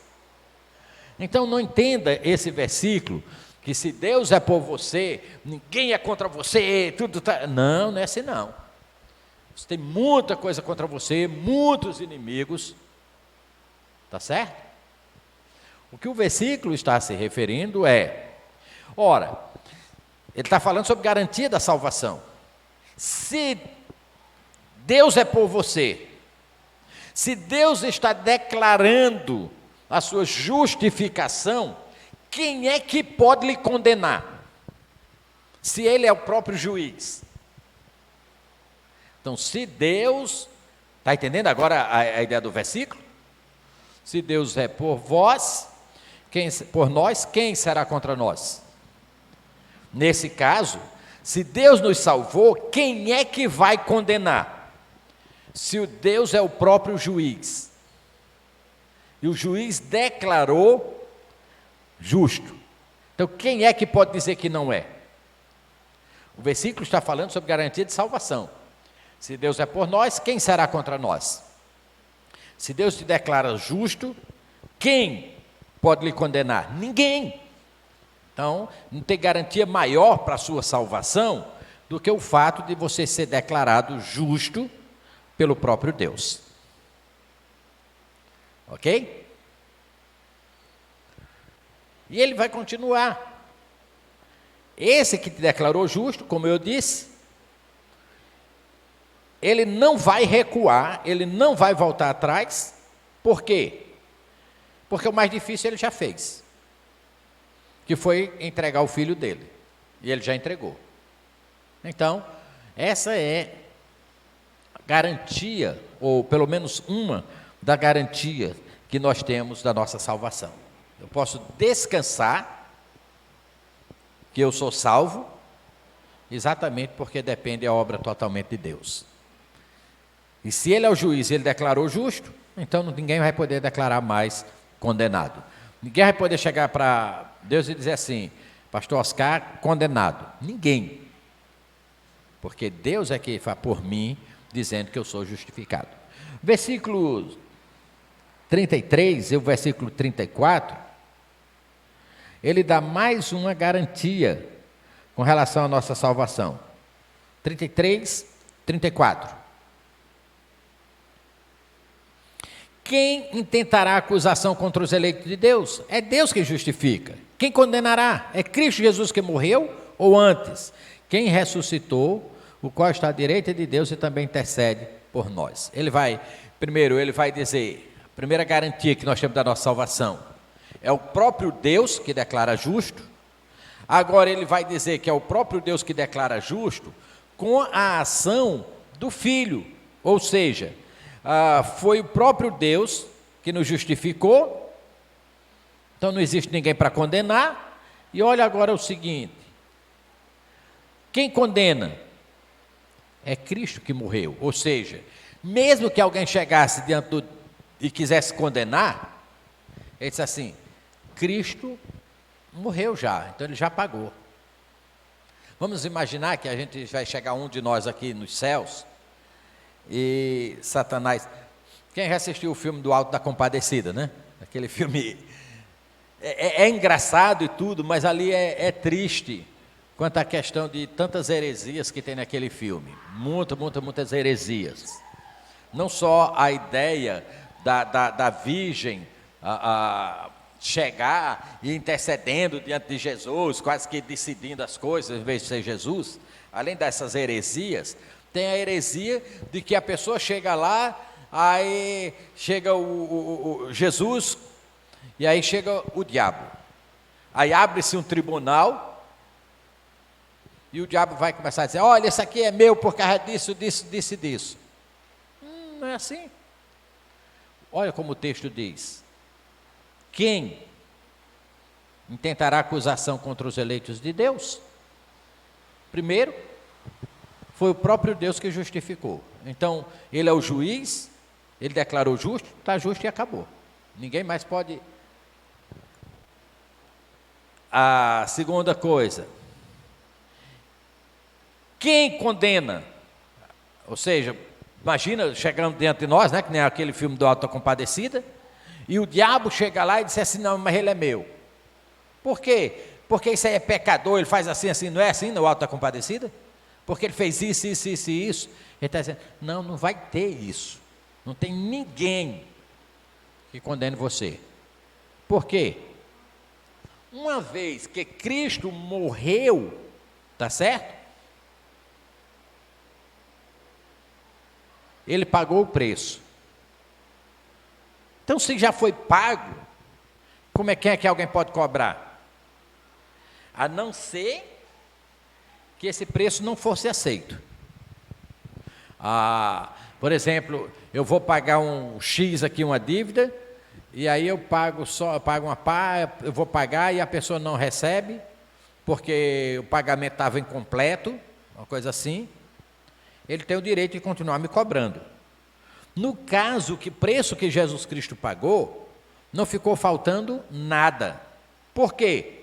Então não entenda esse versículo, que se Deus é por você, ninguém é contra você, tudo tá... Não, não é assim não. Você tem muita coisa contra você, muitos inimigos, tá certo? O que o versículo está se referindo é, ora, ele está falando sobre garantia da salvação. Se Deus é por você, se Deus está declarando a sua justificação, quem é que pode lhe condenar? Se Ele é o próprio juiz. Então, se Deus, está entendendo agora a ideia do versículo? Se Deus é por vós, por nós, quem será contra nós? Nesse caso, se Deus nos salvou, quem é que vai condenar? Se o Deus é o próprio juiz, e o juiz declarou justo, então quem é que pode dizer que não é? O versículo está falando sobre garantia de salvação. Se Deus é por nós, quem será contra nós? Se Deus te declara justo, quem pode lhe condenar? Ninguém. Então, não tem garantia maior para a sua salvação do que o fato de você ser declarado justo pelo próprio Deus. Ok? E ele vai continuar. Esse que te declarou justo, como eu disse, ele não vai recuar, ele não vai voltar atrás. Por quê? Porque o mais difícil ele já fez, que foi entregar o filho dele, e ele já entregou. Então, essa é a garantia, ou pelo menos uma da garantia que nós temos da nossa salvação. Eu posso descansar que eu sou salvo, exatamente porque depende da obra totalmente de Deus. E se Ele é o juiz e Ele declarou justo, então ninguém vai poder declarar mais condenado. Ninguém vai poder chegar para Deus e dizer assim: pastor Oscar, condenado. Ninguém. Porque Deus é que faz por mim, dizendo que eu sou justificado. Versículo 33 e o versículo 34, ele dá mais uma garantia com relação à nossa salvação. 33, 34. Quem intentará acusação contra os eleitos de Deus? É Deus que justifica. Quem condenará? É Cristo Jesus que morreu ou antes? Quem ressuscitou, o qual está à direita de Deus e também intercede por nós. Primeiro ele vai dizer, a primeira garantia que nós temos da nossa salvação é o próprio Deus que declara justo. Agora ele vai dizer que é o próprio Deus que declara justo com a ação do Filho, ou seja, foi o próprio Deus que nos justificou, então não existe ninguém para condenar. E olha agora o seguinte: quem condena? É Cristo que morreu. Ou seja, mesmo que alguém chegasse diante e quisesse condenar, ele disse assim: Cristo morreu já, então ele já pagou. Vamos imaginar que a gente vai chegar um de nós aqui nos céus e Satanás... Quem já assistiu o filme do Alto da Compadecida, né? Aquele filme é engraçado e tudo, mas ali é triste quanto à questão de tantas heresias que tem naquele filme. Muitas heresias. Não só a ideia da virgem chegar e intercedendo diante de Jesus, quase que decidindo as coisas em vez de ser Jesus. Além dessas heresias, tem a heresia de que a pessoa chega lá, aí chega o Jesus, e aí chega o diabo. Aí abre-se um tribunal, e o diabo vai começar a dizer: olha, esse aqui é meu por causa disso, disso. Não é assim. Olha como o texto diz: quem intentará acusação contra os eleitos de Deus? Primeiro, foi o próprio Deus que justificou. Então, ele é o juiz, ele declarou justo, está justo e acabou. Ninguém mais pode. A segunda coisa, Quem condena? Ou seja, imagina chegando diante de nós, né, que nem aquele filme do Auto da Compadecida, e o diabo chega lá e diz assim, não, mas ele é meu. Por quê? Porque isso aí é pecador, ele faz assim, assim, não é assim no Auto da Compadecida? Porque ele fez isso, isso, isso e isso. Ele está dizendo, não, não vai ter isso. Não tem ninguém que condene você. Por quê? Uma vez que Cristo morreu, tá certo? Ele pagou o preço. Então, se já foi pago, como é que alguém pode cobrar? A não ser que esse preço não fosse aceito. Por exemplo, eu vou pagar um X aqui, uma dívida, e aí eu pago uma parte, eu vou pagar e a pessoa não recebe, porque o pagamento estava incompleto, uma coisa assim. Ele tem o direito de continuar me cobrando. No caso, que preço que Jesus Cristo pagou, não ficou faltando nada. Por quê?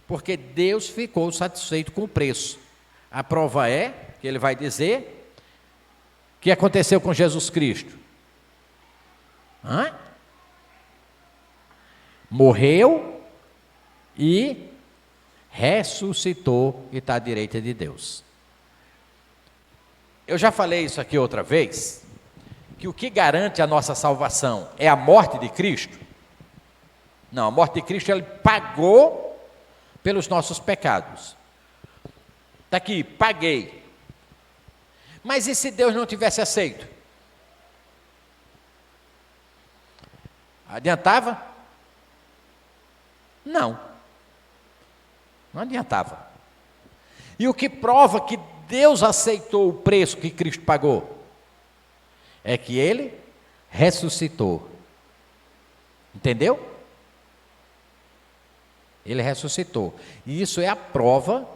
Porque Deus ficou satisfeito com o preço. A prova é que ele vai dizer o que aconteceu com Jesus Cristo. Morreu e ressuscitou e está à direita de Deus. Eu já falei isso aqui outra vez, que o que garante a nossa salvação é a morte de Cristo? Não, a morte de Cristo, ele pagou pelos nossos pecados. Está aqui, paguei. Mas e se Deus não tivesse aceito? Adiantava? Não. Não adiantava. E o que prova que Deus aceitou o preço que Cristo pagou? É que Ele ressuscitou. Entendeu? Ele ressuscitou. E isso é a prova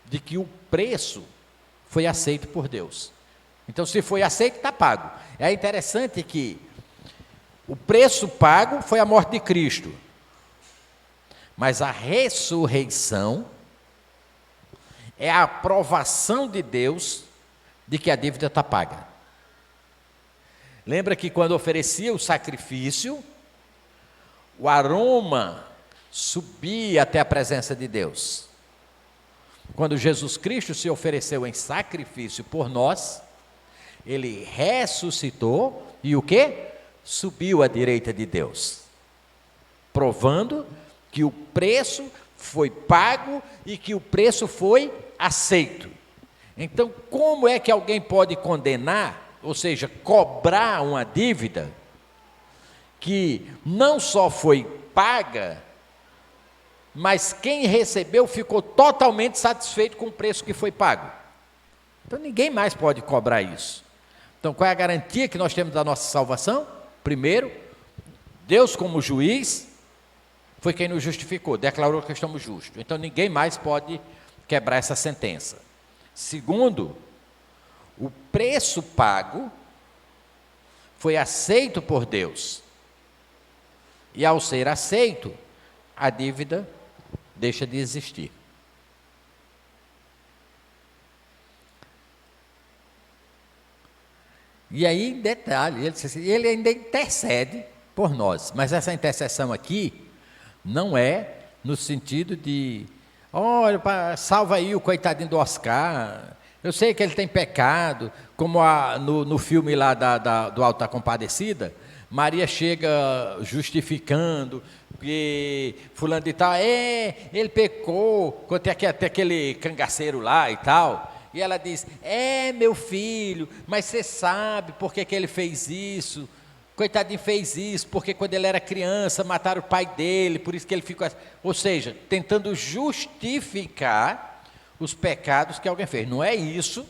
de que o preço foi aceito por Deus. Então, se foi aceito, está pago. É interessante que o preço pago foi a morte de Cristo. Mas a ressurreição é a aprovação de Deus de que a dívida está paga. Lembra que quando oferecia o sacrifício, o aroma subia até a presença de Deus. Quando Jesus Cristo se ofereceu em sacrifício por nós, Ele ressuscitou e o quê? Subiu à direita de Deus, provando que o preço foi pago e que o preço foi aceito. Então, como é que alguém pode condenar, ou seja, cobrar uma dívida que não só foi paga, mas quem recebeu ficou totalmente satisfeito com o preço que foi pago? Então, ninguém mais pode cobrar isso. Então, qual é a garantia que nós temos da nossa salvação? Primeiro, Deus como juiz foi quem nos justificou, declarou que estamos justos. Então, ninguém mais pode quebrar essa sentença. Segundo, o preço pago foi aceito por Deus. E ao ser aceito, a dívida deixa de existir. E aí, detalhe, ele ainda intercede por nós. Mas essa intercessão aqui não é no sentido de, olha, salva aí o coitadinho do Oscar, eu sei que ele tem pecado, como no filme lá do Auto da Compadecida, Maria chega justificando, que fulano de tal, ele pecou, quando tem até aquele cangaceiro lá e tal, e ela diz, meu filho, mas você sabe por que ele fez isso? Coitadinho fez isso, porque quando ele era criança, mataram o pai dele, por isso que ele ficou... Ou seja, tentando justificar os pecados que alguém fez. Não é isso.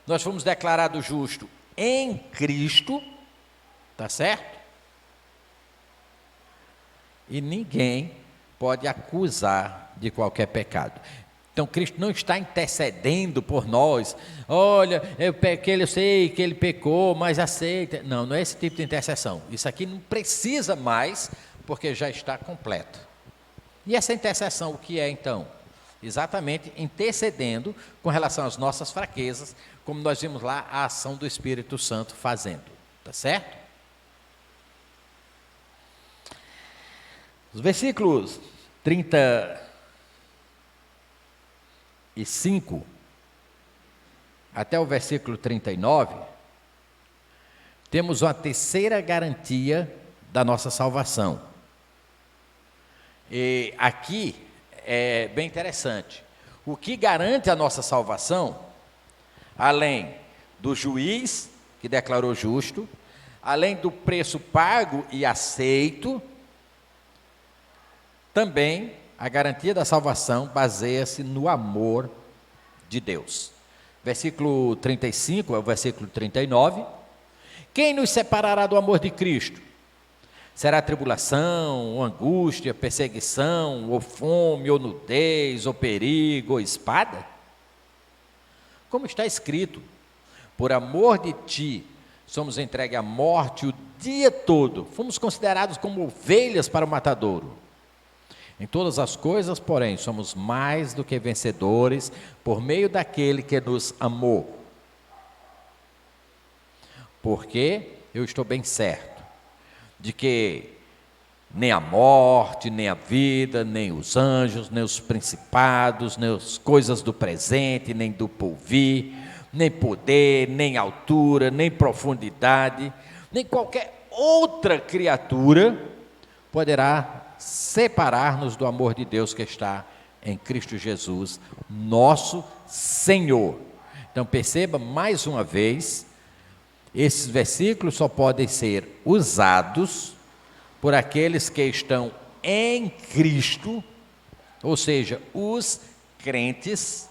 Nós fomos declarados justos em Cristo, tá certo? E ninguém pode acusar de qualquer pecado. Então, Cristo não está intercedendo por nós. Olha, eu sei que ele pecou, mas aceita. Não, não é esse tipo de intercessão. Isso aqui não precisa mais, porque já está completo. E essa intercessão, o que é então? exatamente intercedendo com relação às nossas fraquezas, como nós vimos lá a ação do Espírito Santo fazendo, tá certo? Os versículos 35 até o versículo 39, temos uma terceira garantia da nossa salvação. E aqui é bem interessante. O que garante a nossa salvação, além do juiz que declarou justo, além do preço pago e aceito, também a garantia da salvação baseia-se no amor de Deus. Versículo 35 é o versículo 39. Quem nos separará do amor de Cristo? Será tribulação, ou angústia, perseguição, ou fome, ou nudez, ou perigo, ou espada? Como está escrito, por amor de ti, somos entregues à morte o dia todo, fomos considerados como ovelhas para o matadouro. Em todas as coisas, porém, somos mais do que vencedores, por meio daquele que nos amou. Porque eu estou bem certo de que nem a morte, nem a vida, nem os anjos, nem os principados, nem as coisas do presente, nem do porvir, nem poder, nem altura, nem profundidade, nem qualquer outra criatura poderá separar-nos do amor de Deus que está em Cristo Jesus, nosso Senhor. Então perceba mais uma vez, esses versículos só podem ser usados por aqueles que estão em Cristo, ou seja, os crentes.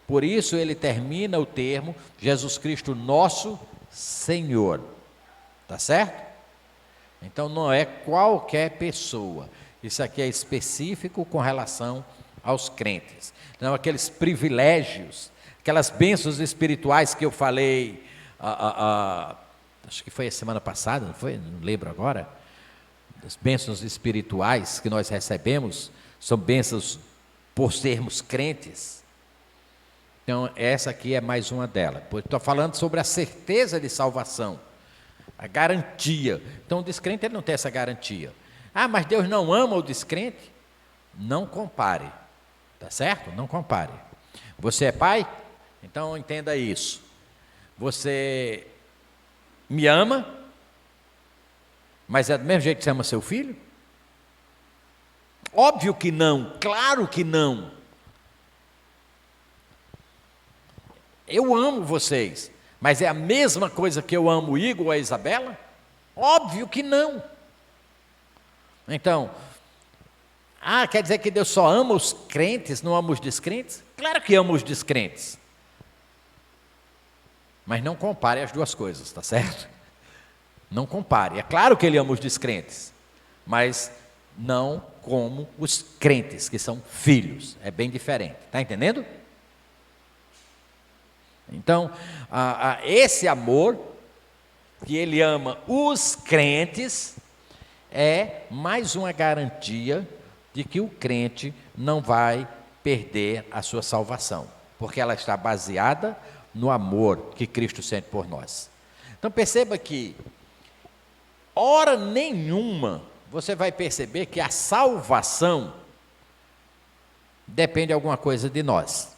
Por isso ele termina o termo Jesus Cristo nosso Senhor, tá certo? Então não é qualquer pessoa, isso aqui é específico com relação aos crentes. Então aqueles privilégios, aquelas bênçãos espirituais que eu falei, acho que foi a semana passada, não foi? Não lembro agora. As bênçãos espirituais que nós recebemos, são bênçãos por sermos crentes. Então essa aqui é mais uma delas. Estou falando sobre a certeza de salvação, a garantia. Então o descrente ele não tem essa garantia. Ah, mas Deus não ama o descrente? Não compare, tá certo? Não compare. Você é pai? Então entenda isso. Você me ama, mas é do mesmo jeito que você ama seu filho? Óbvio que não, claro que não. Eu amo vocês, mas é a mesma coisa que eu amo o Igor ou a Isabela? Óbvio que não. Então, quer dizer que Deus só ama os crentes, não ama os descrentes? Claro que ama os descrentes. Mas não compare as duas coisas, tá certo? Não compare. É claro que ele ama os descrentes, mas não como os crentes, que são filhos. É bem diferente. Está entendendo? Então, esse amor, que ele ama os crentes, é mais uma garantia de que o crente não vai perder a sua salvação, porque ela está baseada no amor que Cristo sente por nós. Então perceba que, hora nenhuma, você vai perceber que a salvação depende de alguma coisa de nós.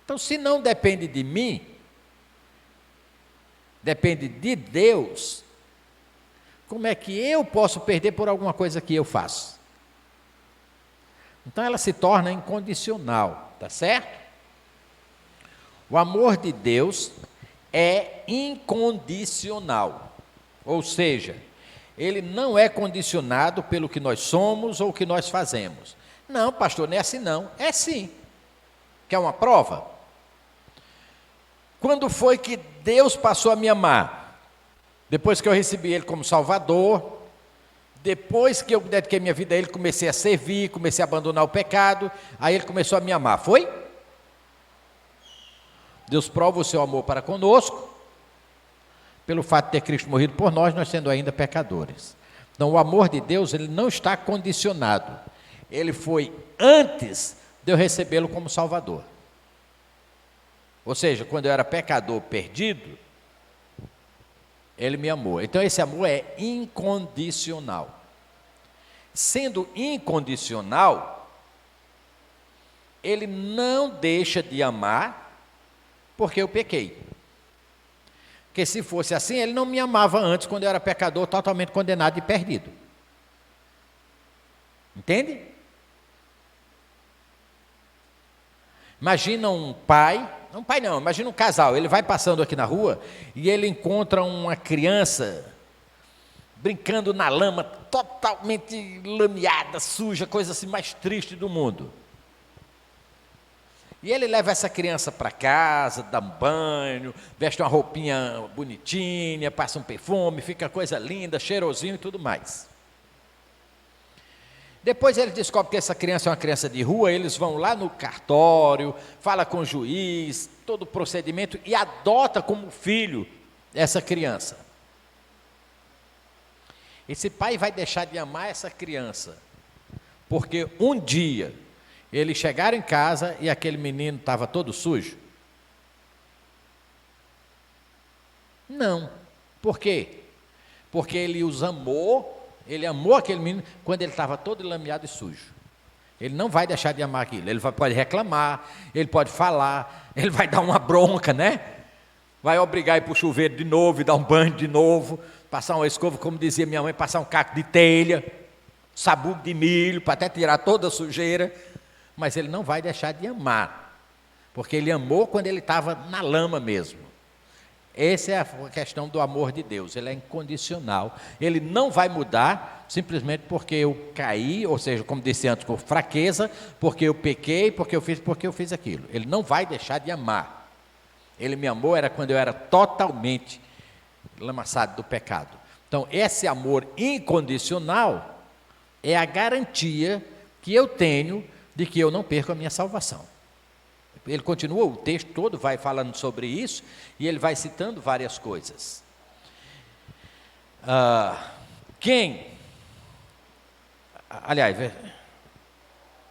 Então, se não depende de mim, depende de Deus, como é que eu posso perder por alguma coisa que eu faço? Então ela se torna incondicional, tá certo? O amor de Deus é incondicional, ou seja, ele não é condicionado pelo que nós somos ou o que nós fazemos. Não, pastor, não é assim não. É sim. Quer uma prova? Quando foi que Deus passou a me amar? Depois que eu recebi Ele como Salvador, depois que eu dediquei minha vida a Ele, comecei a servir, comecei a abandonar o pecado, aí Ele começou a me amar, foi? Deus prova o seu amor para conosco, pelo fato de ter Cristo morrido por nós, nós sendo ainda pecadores. Então o amor de Deus, ele não está condicionado, ele foi antes de eu recebê-lo como Salvador. Ou seja, quando eu era pecador perdido, ele me amou. Então esse amor é incondicional. Sendo incondicional, ele não deixa de amar porque eu pequei. Porque se fosse assim, ele não me amava antes, quando eu era pecador, totalmente condenado e perdido. Entende? Imagina um pai não, imagina um casal, ele vai passando aqui na rua e ele encontra uma criança brincando na lama, totalmente lameada, suja, coisa assim mais triste do mundo. E ele leva essa criança para casa, dá um banho, veste uma roupinha bonitinha, passa um perfume, fica coisa linda, cheirosinho e tudo mais. Depois ele descobre que essa criança é uma criança de rua, eles vão lá no cartório, fala com o juiz, todo o procedimento, e adota como filho essa criança. Esse pai vai deixar de amar essa criança, porque um dia eles chegaram em casa e aquele menino estava todo sujo? Não. Por quê? Porque ele os amou. Ele amou aquele menino quando ele estava todo lameado e sujo. Ele não vai deixar de amar aquilo. Ele pode reclamar, ele pode falar, ele vai dar uma bronca, né? Vai obrigar a ir para o chuveiro de novo, e dar um banho de novo, passar uma escova, como dizia minha mãe, passar um caco de telha, sabugo de milho, para até tirar toda a sujeira. Mas ele não vai deixar de amar, porque ele amou quando ele estava na lama mesmo. Essa é a questão do amor de Deus, ele é incondicional, ele não vai mudar simplesmente porque eu caí, ou seja, como disse antes, com fraqueza, porque eu pequei, porque eu fiz aquilo. Ele não vai deixar de amar. Ele me amou era quando eu era totalmente lamaçado do pecado. Então, esse amor incondicional é a garantia que eu tenho de que eu não perco a minha salvação. Ele continua, o texto todo vai falando sobre isso, e ele vai citando várias coisas.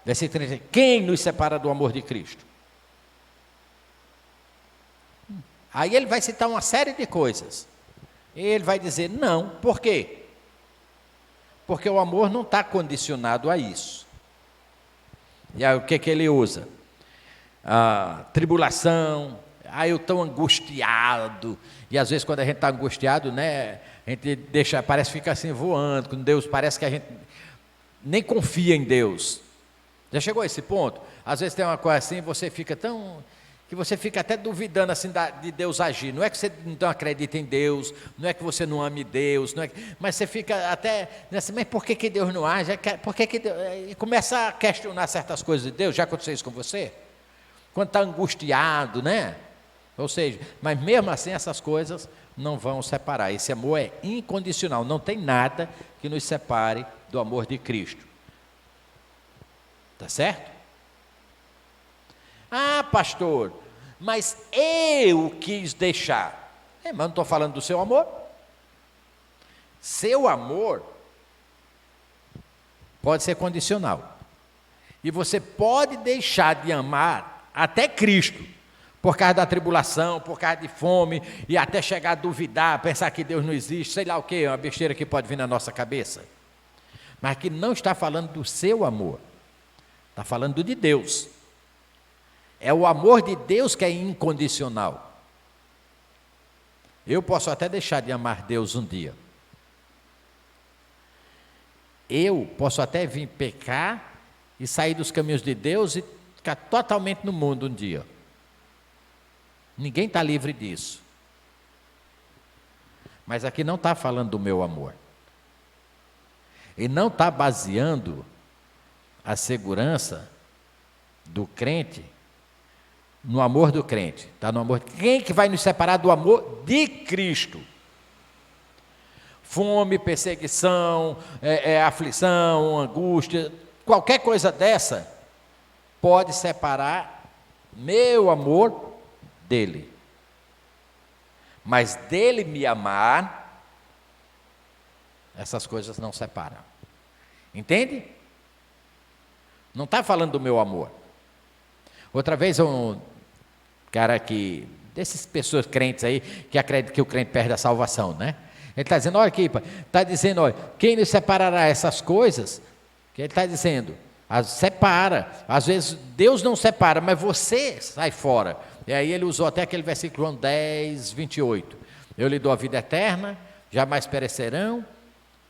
Versículo 30, quem nos separa do amor de Cristo? Aí ele vai citar uma série de coisas. Ele vai dizer, não, por quê? Porque o amor não está condicionado a isso. E aí o que ele usa? Tribulação, eu estou angustiado, e às vezes quando a gente está angustiado, né, a gente parece que fica assim voando, com Deus, parece que a gente nem confia em Deus. Já chegou a esse ponto? Às vezes tem uma coisa assim, você fica que você fica até duvidando assim de Deus agir. Não é que você não acredita em Deus, não é que você não ame Deus, mas você fica até assim, mas por que Deus não age? Por que Deus... E começa a questionar certas coisas de Deus. Já aconteceu isso com você? Quando está angustiado, né? Ou seja, mas mesmo assim essas coisas não vão separar. Esse amor é incondicional, não tem nada que nos separe do amor de Cristo. Tá certo? Pastor, mas eu quis deixar. Mas não estou falando do seu amor. Seu amor pode ser condicional. E você pode deixar de amar até Cristo, por causa da tribulação, por causa de fome, e até chegar a duvidar, pensar que Deus não existe, sei lá o que, uma besteira que pode vir na nossa cabeça. Mas aqui não está falando do seu amor, está falando de Deus. É o amor de Deus que é incondicional. Eu posso até deixar de amar Deus um dia. Eu posso até vir pecar e sair dos caminhos de Deus e ficar totalmente no mundo um dia. Ninguém está livre disso. Mas aqui não está falando do meu amor. E não está baseando a segurança do crente no amor do crente. Está no amor. Quem que vai nos separar do amor de Cristo? Fome, perseguição, aflição, angústia, qualquer coisa dessa pode separar meu amor dele. Mas dele me amar, essas coisas não separam. Entende? Não está falando do meu amor. Outra vez um cara dessas pessoas crentes aí, que acreditam que o crente perde a salvação, né? Ele está dizendo, olha aqui, está dizendo, olha, quem nos separará essas coisas? Que ele está dizendo, separa. Às vezes Deus não separa, mas você sai fora. E aí ele usou até aquele versículo João 10, 28. Eu lhe dou a vida eterna, jamais perecerão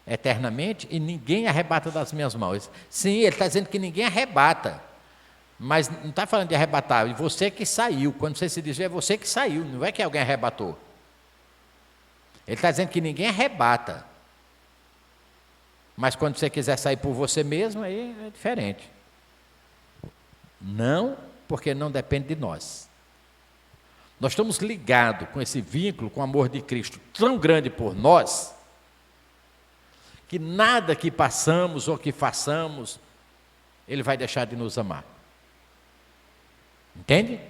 eternamente, e ninguém arrebata das minhas mãos. Sim, ele está dizendo que ninguém arrebata. Mas não está falando de arrebatar, é você que saiu. Quando você se desvia, é você que saiu, não é que alguém arrebatou. Ele está dizendo que ninguém arrebata. Mas quando você quiser sair por você mesmo, aí é diferente. Não, porque não depende de nós. Nós estamos ligados com esse vínculo, com o amor de Cristo tão grande por nós, que nada que passamos ou que façamos, Ele vai deixar de nos amar. Entende?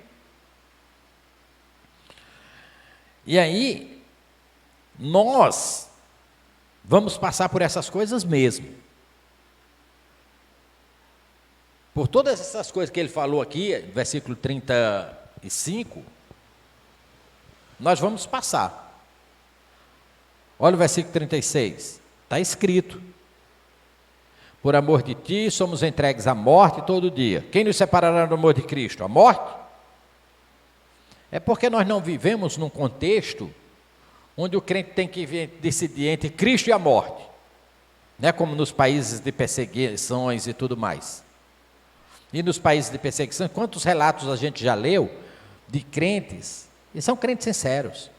E aí, nós vamos passar por essas coisas mesmo. Por todas essas coisas que ele falou aqui, versículo 35, nós vamos passar. Olha o versículo 36, está escrito: por amor de ti, somos entregues à morte todo dia. Quem nos separará do amor de Cristo? A morte? É porque nós não vivemos num contexto onde o crente tem que decidir entre Cristo e a morte. Não é como nos países de perseguições e tudo mais. E nos países de perseguição, quantos relatos a gente já leu de crentes, e são crentes sinceros,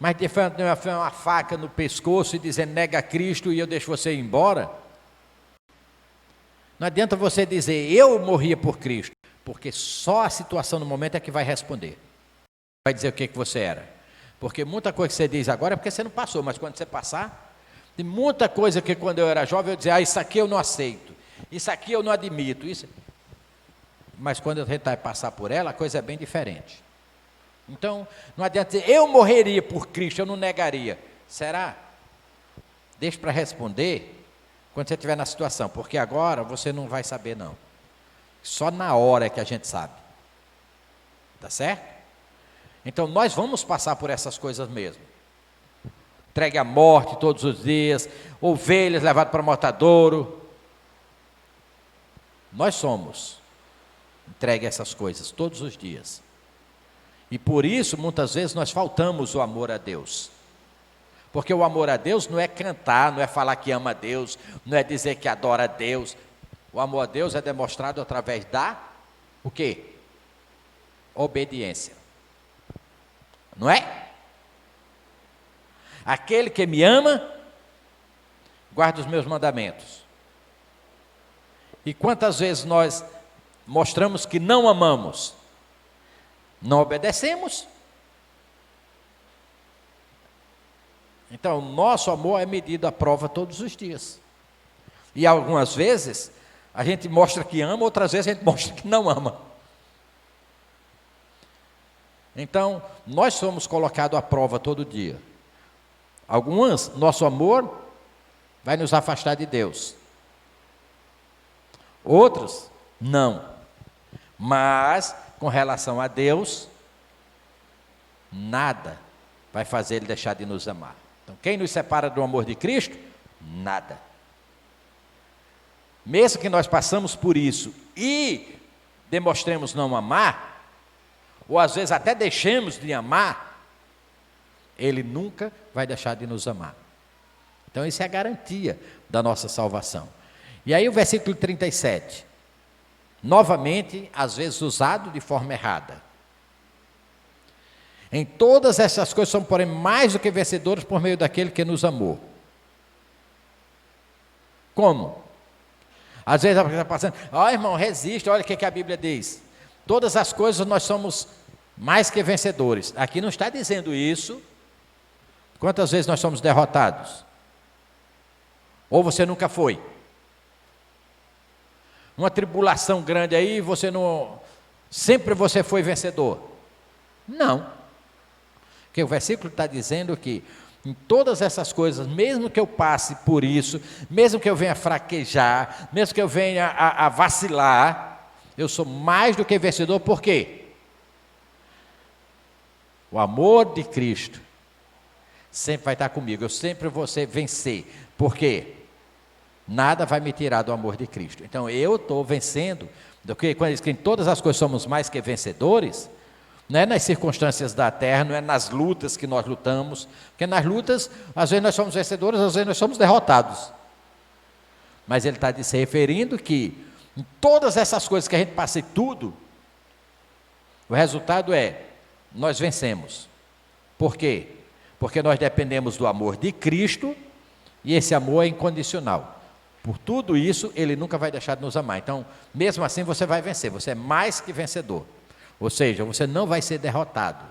mas defendendo uma faca no pescoço e dizendo, nega Cristo e eu deixo você ir embora. Não adianta você dizer, eu morria por Cristo, porque só a situação no momento é que vai responder. Vai dizer o que você era. Porque muita coisa que você diz agora é porque você não passou, mas quando você passar, tem muita coisa que quando eu era jovem eu dizia, isso aqui eu não aceito, isso aqui eu não admito. Isso... Mas quando eu tentar passar por ela, a coisa é bem diferente. Então, não adianta dizer, eu morreria por Cristo, eu não negaria. Será? Deixa para responder quando você estiver na situação, porque agora você não vai saber não. Só na hora é que a gente sabe. Tá certo? Então nós vamos passar por essas coisas mesmo. Entregue à morte todos os dias, ovelhas levadas para o matadouro. Nós somos entregue a essas coisas todos os dias. E por isso, muitas vezes, nós faltamos o amor a Deus. Porque o amor a Deus não é cantar, não é falar que ama a Deus, não é dizer que adora a Deus. O amor a Deus é demonstrado através da, o quê? Obediência. Não é? Aquele que me ama, guarda os meus mandamentos. E quantas vezes nós mostramos que não amamos? Não obedecemos? Então, nosso amor é medido à prova todos os dias. E algumas vezes, a gente mostra que ama, outras vezes a gente mostra que não ama. Então, nós somos colocados à prova todo dia. Algumas, nosso amor vai nos afastar de Deus. Outros, não. Mas, com relação a Deus, nada vai fazer Ele deixar de nos amar. Então, quem nos separa do amor de Cristo? Nada. Mesmo que nós passamos por isso e demonstremos não amar, ou às vezes até deixemos de amar, Ele nunca vai deixar de nos amar. Então, isso é a garantia da nossa salvação. E aí o versículo 37, novamente, às vezes usado de forma errada. Em todas essas coisas somos, porém, mais do que vencedores por meio daquele que nos amou. Como? Às vezes a pessoa está passando, irmão, resiste, olha o que a Bíblia diz. Todas as coisas nós somos mais que vencedores. Aqui não está dizendo isso. Quantas vezes nós somos derrotados? Ou você nunca foi? Uma tribulação grande aí, você não... Sempre você foi vencedor? Não. Porque o versículo está dizendo que em todas essas coisas, mesmo que eu passe por isso, mesmo que eu venha fraquejar, mesmo que eu venha a vacilar, eu sou mais do que vencedor. Por quê? O amor de Cristo sempre vai estar comigo, eu sempre vou vencer. Por quê? Nada vai me tirar do amor de Cristo. Então eu estou vencendo, quando diz que em todas as coisas somos mais que vencedores, não é nas circunstâncias da terra, não é nas lutas que nós lutamos, porque nas lutas, às vezes nós somos vencedores, às vezes nós somos derrotados. Mas ele está se referindo que em todas essas coisas que a gente passa e tudo, o resultado é, nós vencemos. Por quê? Porque nós dependemos do amor de Cristo, e esse amor é incondicional. Por tudo isso, ele nunca vai deixar de nos amar. Então, mesmo assim, você vai vencer, você é mais que vencedor. Ou seja, você não vai ser derrotado.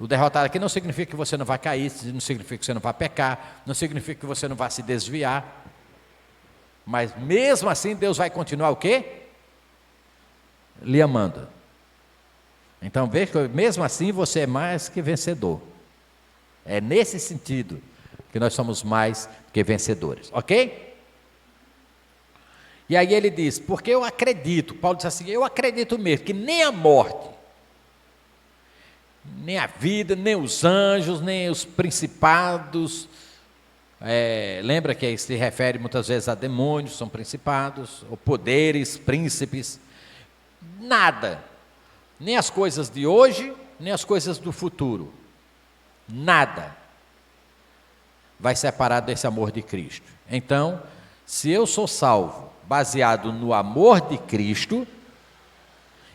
O derrotado aqui não significa que você não vai cair, não significa que você não vai pecar, não significa que você não vai se desviar. Mas mesmo assim, Deus vai continuar o quê? Lhe amando. Então veja que mesmo assim você é mais que vencedor. É nesse sentido que nós somos mais que vencedores, ok? E aí ele diz, porque eu acredito, Paulo diz assim, eu acredito mesmo que nem a morte, nem a vida, nem os anjos, nem os principados, lembra que se refere muitas vezes a demônios, são principados, ou poderes, príncipes, nada, nem as coisas de hoje, nem as coisas do futuro, nada vai separar desse amor de Cristo. Então, se eu sou salvo baseado no amor de Cristo,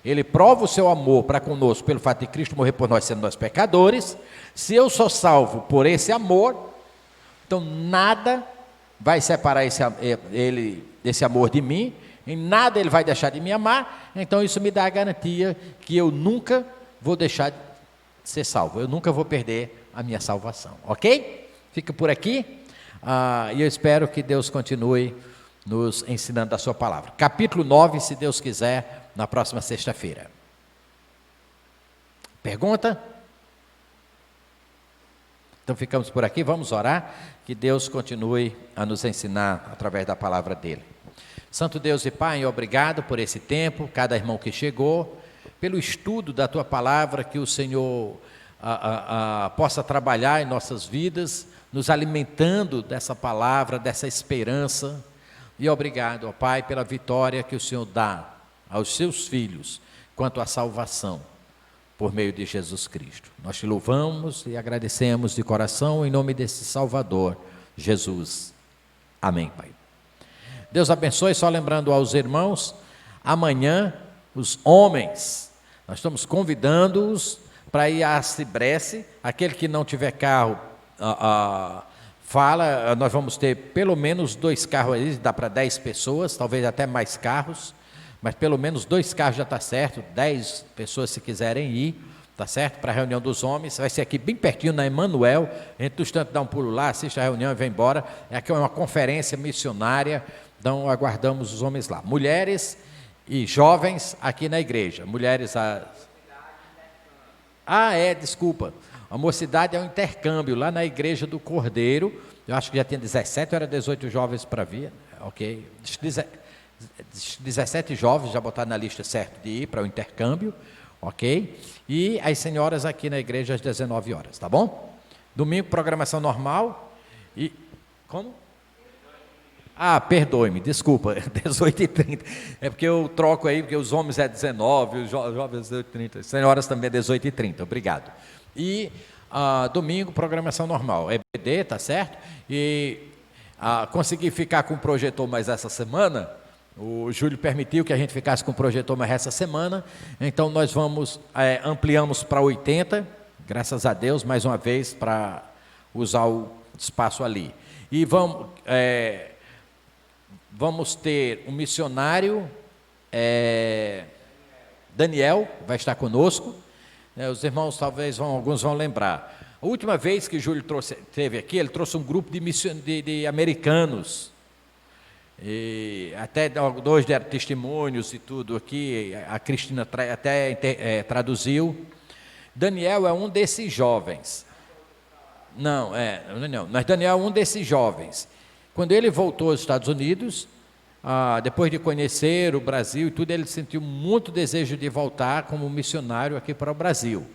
ele prova o seu amor para conosco pelo fato de Cristo morrer por nós, sendo nós pecadores. Se eu sou salvo por esse amor, então nada vai separar esse amor de mim, em nada ele vai deixar de me amar. Então isso me dá a garantia que eu nunca vou deixar de ser salvo, eu nunca vou perder a minha salvação, ok? Fica por aqui, e eu espero que Deus continue nos ensinando da sua palavra. Capítulo 9, se Deus quiser, na próxima sexta-feira. Pergunta? Então ficamos por aqui, vamos orar, que Deus continue a nos ensinar através da palavra dele. Santo Deus e Pai, obrigado por esse tempo, cada irmão que chegou, pelo estudo da tua palavra, que o Senhor possa trabalhar em nossas vidas, nos alimentando dessa palavra, dessa esperança. E obrigado, ó Pai, pela vitória que o Senhor dá aos seus filhos quanto à salvação por meio de Jesus Cristo. Nós te louvamos e agradecemos de coração em nome desse Salvador, Jesus. Amém, Pai. Deus abençoe, só lembrando aos irmãos, amanhã os homens, nós estamos convidando-os para ir à Cibrece. Aquele que não tiver carro, nós vamos ter pelo menos 2 carros aí, dá para 10 pessoas, talvez até mais carros, mas pelo menos 2 carros já está certo, 10 pessoas se quiserem ir, está certo? Para a reunião dos homens, vai ser aqui bem pertinho na Emanuel, a gente no instante dá um pulo lá, assiste a reunião e vem embora. Aqui é uma conferência missionária, então aguardamos os homens lá. Mulheres e jovens aqui na igreja, mulheres... desculpa. A mocidade é um intercâmbio lá na igreja do Cordeiro. Eu acho que já tinha 17 ou era 18 jovens para vir. Ok. 17 jovens já botaram na lista certo de ir para o intercâmbio. Ok. E as senhoras aqui na igreja às 19 horas, tá bom? Domingo, programação normal. E. Como? Perdoe-me, desculpa, 18h30. É porque eu troco aí, porque os homens é 19, os jovens é 18h30. As senhoras também é 18h30, obrigado. E domingo, programação normal. EBD, tá certo? E consegui ficar com o projetor mais essa semana. O Júlio permitiu que a gente ficasse com o projetor mais essa semana. Então nós ampliamos para 80, graças a Deus, mais uma vez, para usar o espaço ali. E vamos ter um missionário, Daniel, vai estar conosco. Os irmãos talvez alguns vão lembrar. A última vez que Júlio esteve aqui, ele trouxe um grupo de americanos. E até 2 deram testemunhos e tudo aqui. A Cristina até traduziu. Daniel é um desses jovens. Não, não. Mas Daniel é um desses jovens. Quando ele voltou aos Estados Unidos, depois de conhecer o Brasil e tudo, ele sentiu muito desejo de voltar como missionário aqui para o Brasil.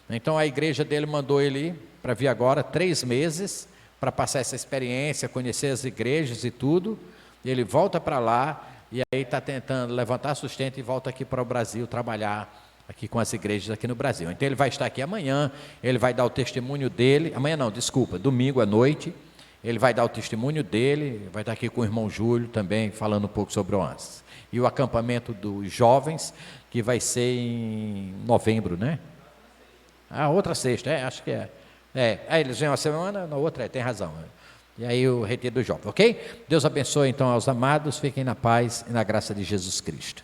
Então a igreja dele mandou ele para vir agora 3 meses, para passar essa experiência, conhecer as igrejas e tudo. Ele volta para lá e aí está tentando levantar sustento e volta aqui para o Brasil trabalhar aqui com as igrejas aqui no Brasil. Então ele vai estar aqui amanhã, ele vai dar o testemunho dele, amanhã não, desculpa, domingo à noite, ele vai dar o testemunho dele, vai estar aqui com o irmão Júlio também, falando um pouco sobre o Oasis. E o acampamento dos jovens, que vai ser em novembro, né? Outra sexta, acho que é. Eles vêm uma semana, na outra tem razão. E aí o retiro dos jovens, ok? Deus abençoe então aos amados, fiquem na paz e na graça de Jesus Cristo.